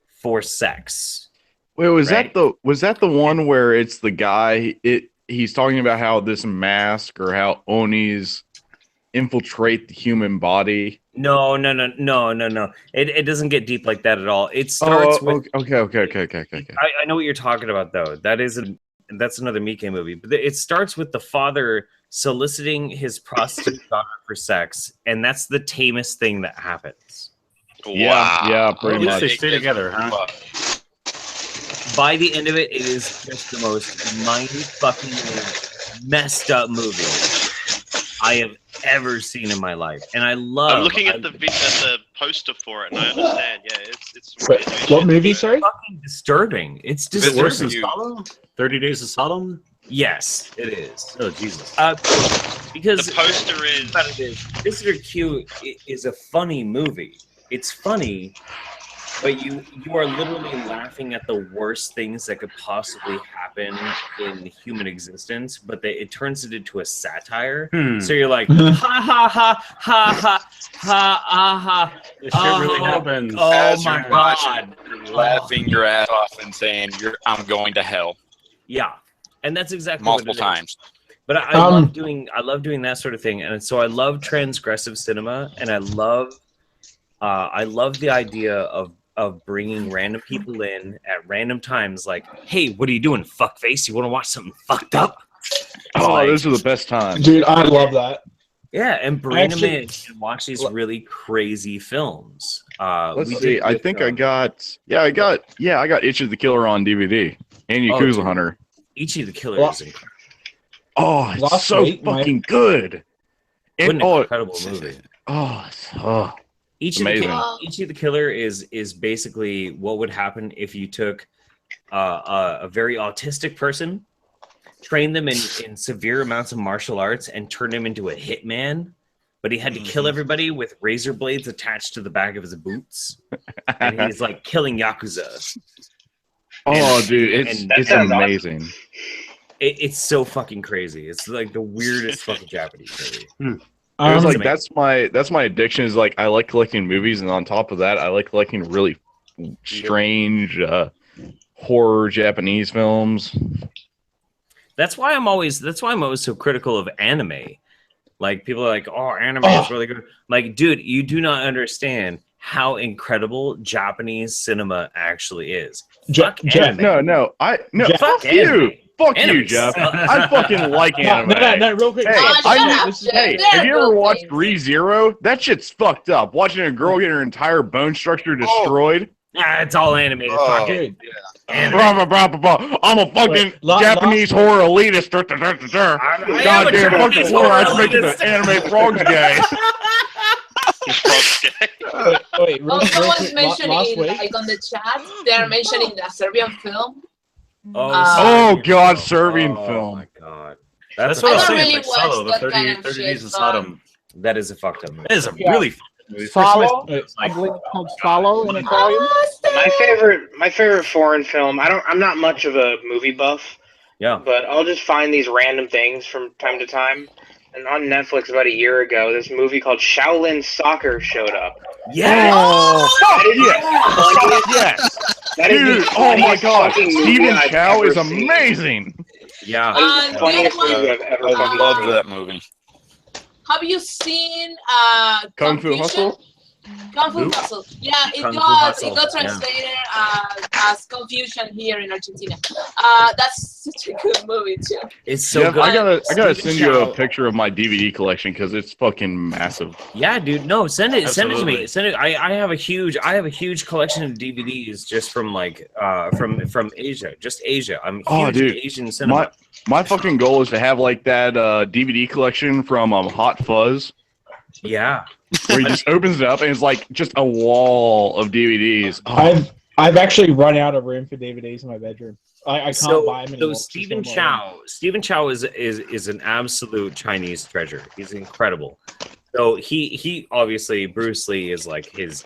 for sex. Wait, was that the one where it's the guy? He's talking about how this mask or how Onis infiltrate the human body. No. It doesn't get deep like that at all. It starts with. Okay. I know what you're talking about, though. That is and that's another Mike movie. But it starts with the father soliciting his prostitute daughter for sex, and that's the tamest thing that happens. Yeah, pretty At least much. they stay together, huh? By the end of it, it is just the most mind-fucking messed up movie I have ever seen in my life, and I love. I'm looking at the poster for it, and I understand. Yeah, it's Wait, what movie? Sorry. Fucking disturbing. It's Is it worse than disturbing. Sodom? 30 Days of Sodom? Yes, it is. Oh Jesus! Because the poster is Visitor Q is a funny movie. It's funny, but you are literally laughing at the worst things that could possibly happen in human existence, but it turns it into a satire. So you're like, ha ha ha ha ha ha ha. This shit really happens. Oh As my you're god! watching, laughing your ass off and saying, I'm going to hell. Yeah, and that's exactly multiple what it times. is. But I love doing that sort of thing, and so I love transgressive cinema, and I love the idea of bringing random people in at random times, like, hey, what are you doing, fuckface? You want to watch something fucked up? Oh, those are the best times, dude. I love that. Yeah, and bring them in and watch these really crazy films. Let's see. I think I got Itchy the Killer on DVD and Yakuza Hunter. Ichi the Killer is incredible. Oh, it's so fucking good. What an incredible movie. Ichi the Killer is basically what would happen if you took a very autistic person, trained them in severe amounts of martial arts, and turned him into a hitman. But he had to kill everybody with razor blades attached to the back of his boots, and he's like killing yakuza. Dude, it's amazing. It's so fucking crazy. It's like the weirdest fucking Japanese movie. That's my addiction. Is like I like collecting movies, and on top of that, I like collecting really strange horror Japanese films. That's why I'm always so critical of anime. Like people are like, "Oh, anime is really good." Like, dude, you do not understand how incredible Japanese cinema actually is. Fuck anime. Fuck you. Fuck you, Jeff. I fucking like anime. No, real quick. Hey, have you ever watched ReZero? That shit's fucked up. Watching a girl get her entire bone structure destroyed. It's all animated. Fuck it. I'm a fucking Japanese horror elitist. Goddamn fucking horror. I was making the anime frogs gay. Wait, someone's mentioning, like on the chat, they're mentioning the Serbian film. Oh God, Serbian film. My God. That's what I was saying. Really Like Salo, the 30 Days of Sodom. That is a fucked up movie. That is a really fucked movie. Salo? I believe it's called Salo in Italian. My favorite foreign film. I'm not much of a movie buff. Yeah. But I'll just find these random things from time to time. And on Netflix about a year ago, this movie called Shaolin Soccer showed up. Yes! Dude, oh my God. Stephen Chow is amazing. Yeah. The funniest movie I've ever fucking love seen. that movie. Have you seen Kung Fu Hustle? Kung Fu Hustle. Yeah, it Kung Fu got Hustle, translated as Confusion here in Argentina. That's such a good movie too. It's so Jeff, good. I gotta Stephen send you a Chow. picture of my DVD collection because it's fucking massive. Yeah, dude. No, send it to me. Absolutely. Send it. I have a huge collection of DVDs just from like from Asia, just Asia. I'm huge in Asian cinema. My fucking goal is to have like that DVD collection from Hot Fuzz. Yeah. Where he just opens it up and it's like just a wall of DVDs. Oh. I've actually run out of room for DVDs in my bedroom. I can't buy them anymore. So Stephen Chow is an absolute Chinese treasure. He's incredible. So he obviously Bruce Lee is like his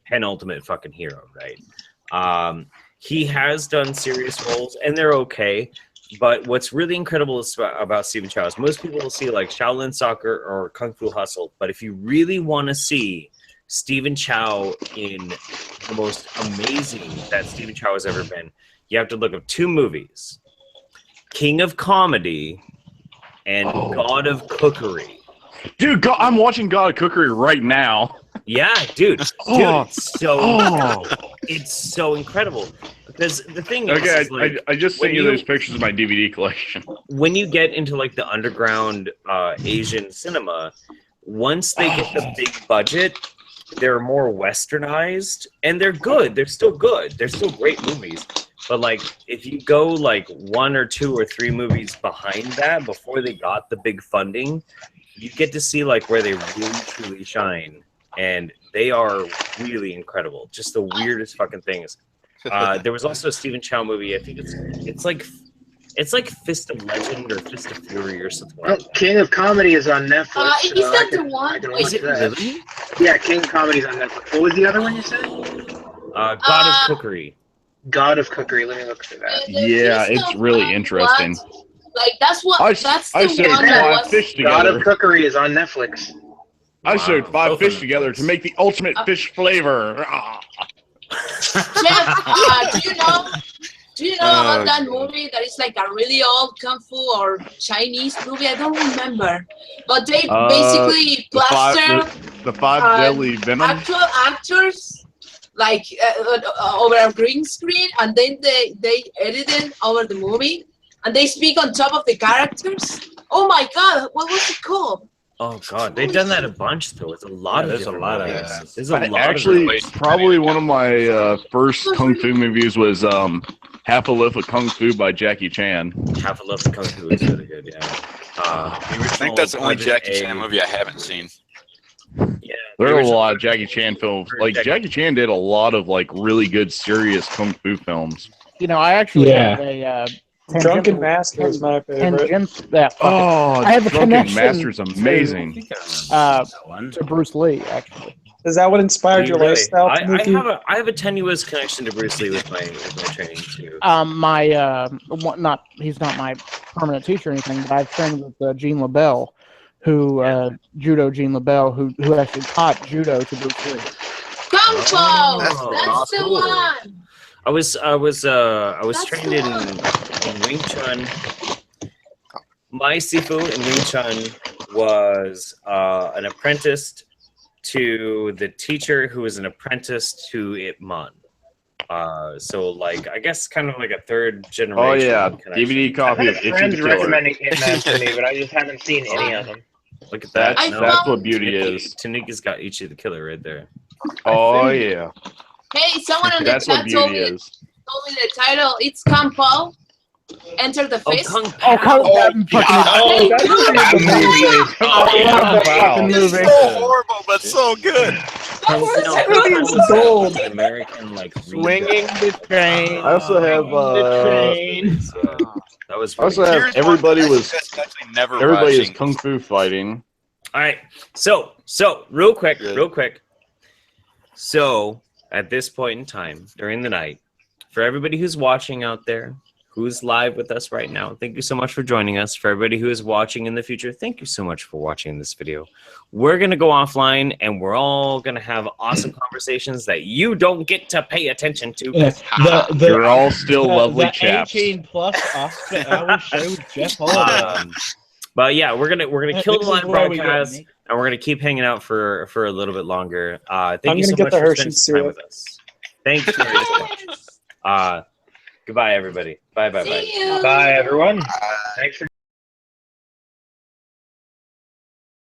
penultimate fucking hero, right? He has done serious roles and they're okay. But what's really incredible about Stephen Chow is most people will see like Shaolin Soccer or Kung Fu Hustle. But if you really want to see Stephen Chow in the most amazing that Stephen Chow has ever been, you have to look up two movies: King of Comedy and God of Cookery. Dude, I'm watching God of Cookery right now. Yeah, dude. Oh. It's so incredible. Because the thing is, Okay, like, I just sent when you those pictures of my DVD collection. when you get into like the underground Asian cinema, once they get the big budget, they're more westernized, and they're good. They're still good. They're still great movies. But like, if you go like 1 or 2 or 3 movies behind that, before they got the big funding, you get to see like where they really truly shine, and they are really incredible. Just the weirdest fucking things. There was also a Stephen Chow movie. I think it's like Fist of Legend or Fist of Fury or something like that. King of Comedy is on Netflix. Is that the one? Is it really? Yeah, King of Comedy is on Netflix. What was the other one you said? God of Cookery. God of Cookery. Let me look for that. Yeah, it's really interesting. Like that's what. That's the I showed one that 5 was. fish God together. of Cookery is on Netflix. I showed 5 fish together to make the ultimate fish flavor. Jeff, do you know about that movie that is like a really old kung fu or Chinese movie? I don't remember, but they basically plaster the five deadly venom. actual actors like over a green screen, and then they edit it over the movie, and they speak on top of the characters. Oh my God, what was it called? Oh God, they've done that a bunch though. It's a lot of there's a lot of movies. that. There's a lot Actually, of probably one of my first kung fu movies was Half a Lift of Kung Fu by Jackie Chan. Half a Lift of Kung Fu is really good. Yeah. I think that's the only Jackie Chan movie I haven't seen. Yeah, There are a lot of Jackie Chan films. Like Jackie Chan did a lot of like really good, serious kung fu films. You know, I actually have a Drunken Master is my favorite. I have a Drunken connection Master's amazing. to Bruce Lee, actually. Is that what inspired your lifestyle? I have a tenuous connection to Bruce Lee with my training too. He's not my permanent teacher or anything, but I've trained with Gene LaBelle, judo Gene LaBelle, who actually taught judo to Bruce Lee. Kung Fu. That's the one. I was trained in Wing Chun. My Sifu in Wing Chun was an apprentice to the teacher who was an apprentice to Ip Man. So like I guess kind of like a third generation. Oh yeah, connection. DVD copy of I've Itchy had friends the Killer. recommending Ip Man to me, but I just haven't seen any of them. Look at that. That's what beauty is. Tanika's got Ichi the Killer right there. Oh yeah. Hey, someone in the That's what chat told beauty me is. the title. It's Kung Pao. Enter the Fist. Kung Pao. It's so horrible, but so good. Gold. American like Swinging the train. I also have that was I also have everybody is kung fu fighting. All right. So real quick. So at this point in time during the night, for everybody who's watching out there, who's live with us right now, thank you so much for joining us. For everybody who is watching in the future, thank you so much for watching this video. We're going to go offline, and we're all going to have awesome conversations that you don't get to pay attention to. You're all still lovely chaps. A-Chain Plus Hour show with Jeff Holiday. But yeah, we're gonna kill the This is live where we go, broadcast, Nick. and we're gonna keep hanging out for a little bit longer. Thank I'm you so gonna much get the for spending Hershey's some time syrup. with us. Thank you very much. Goodbye, everybody. Bye. See you. Bye, everyone. Thanks for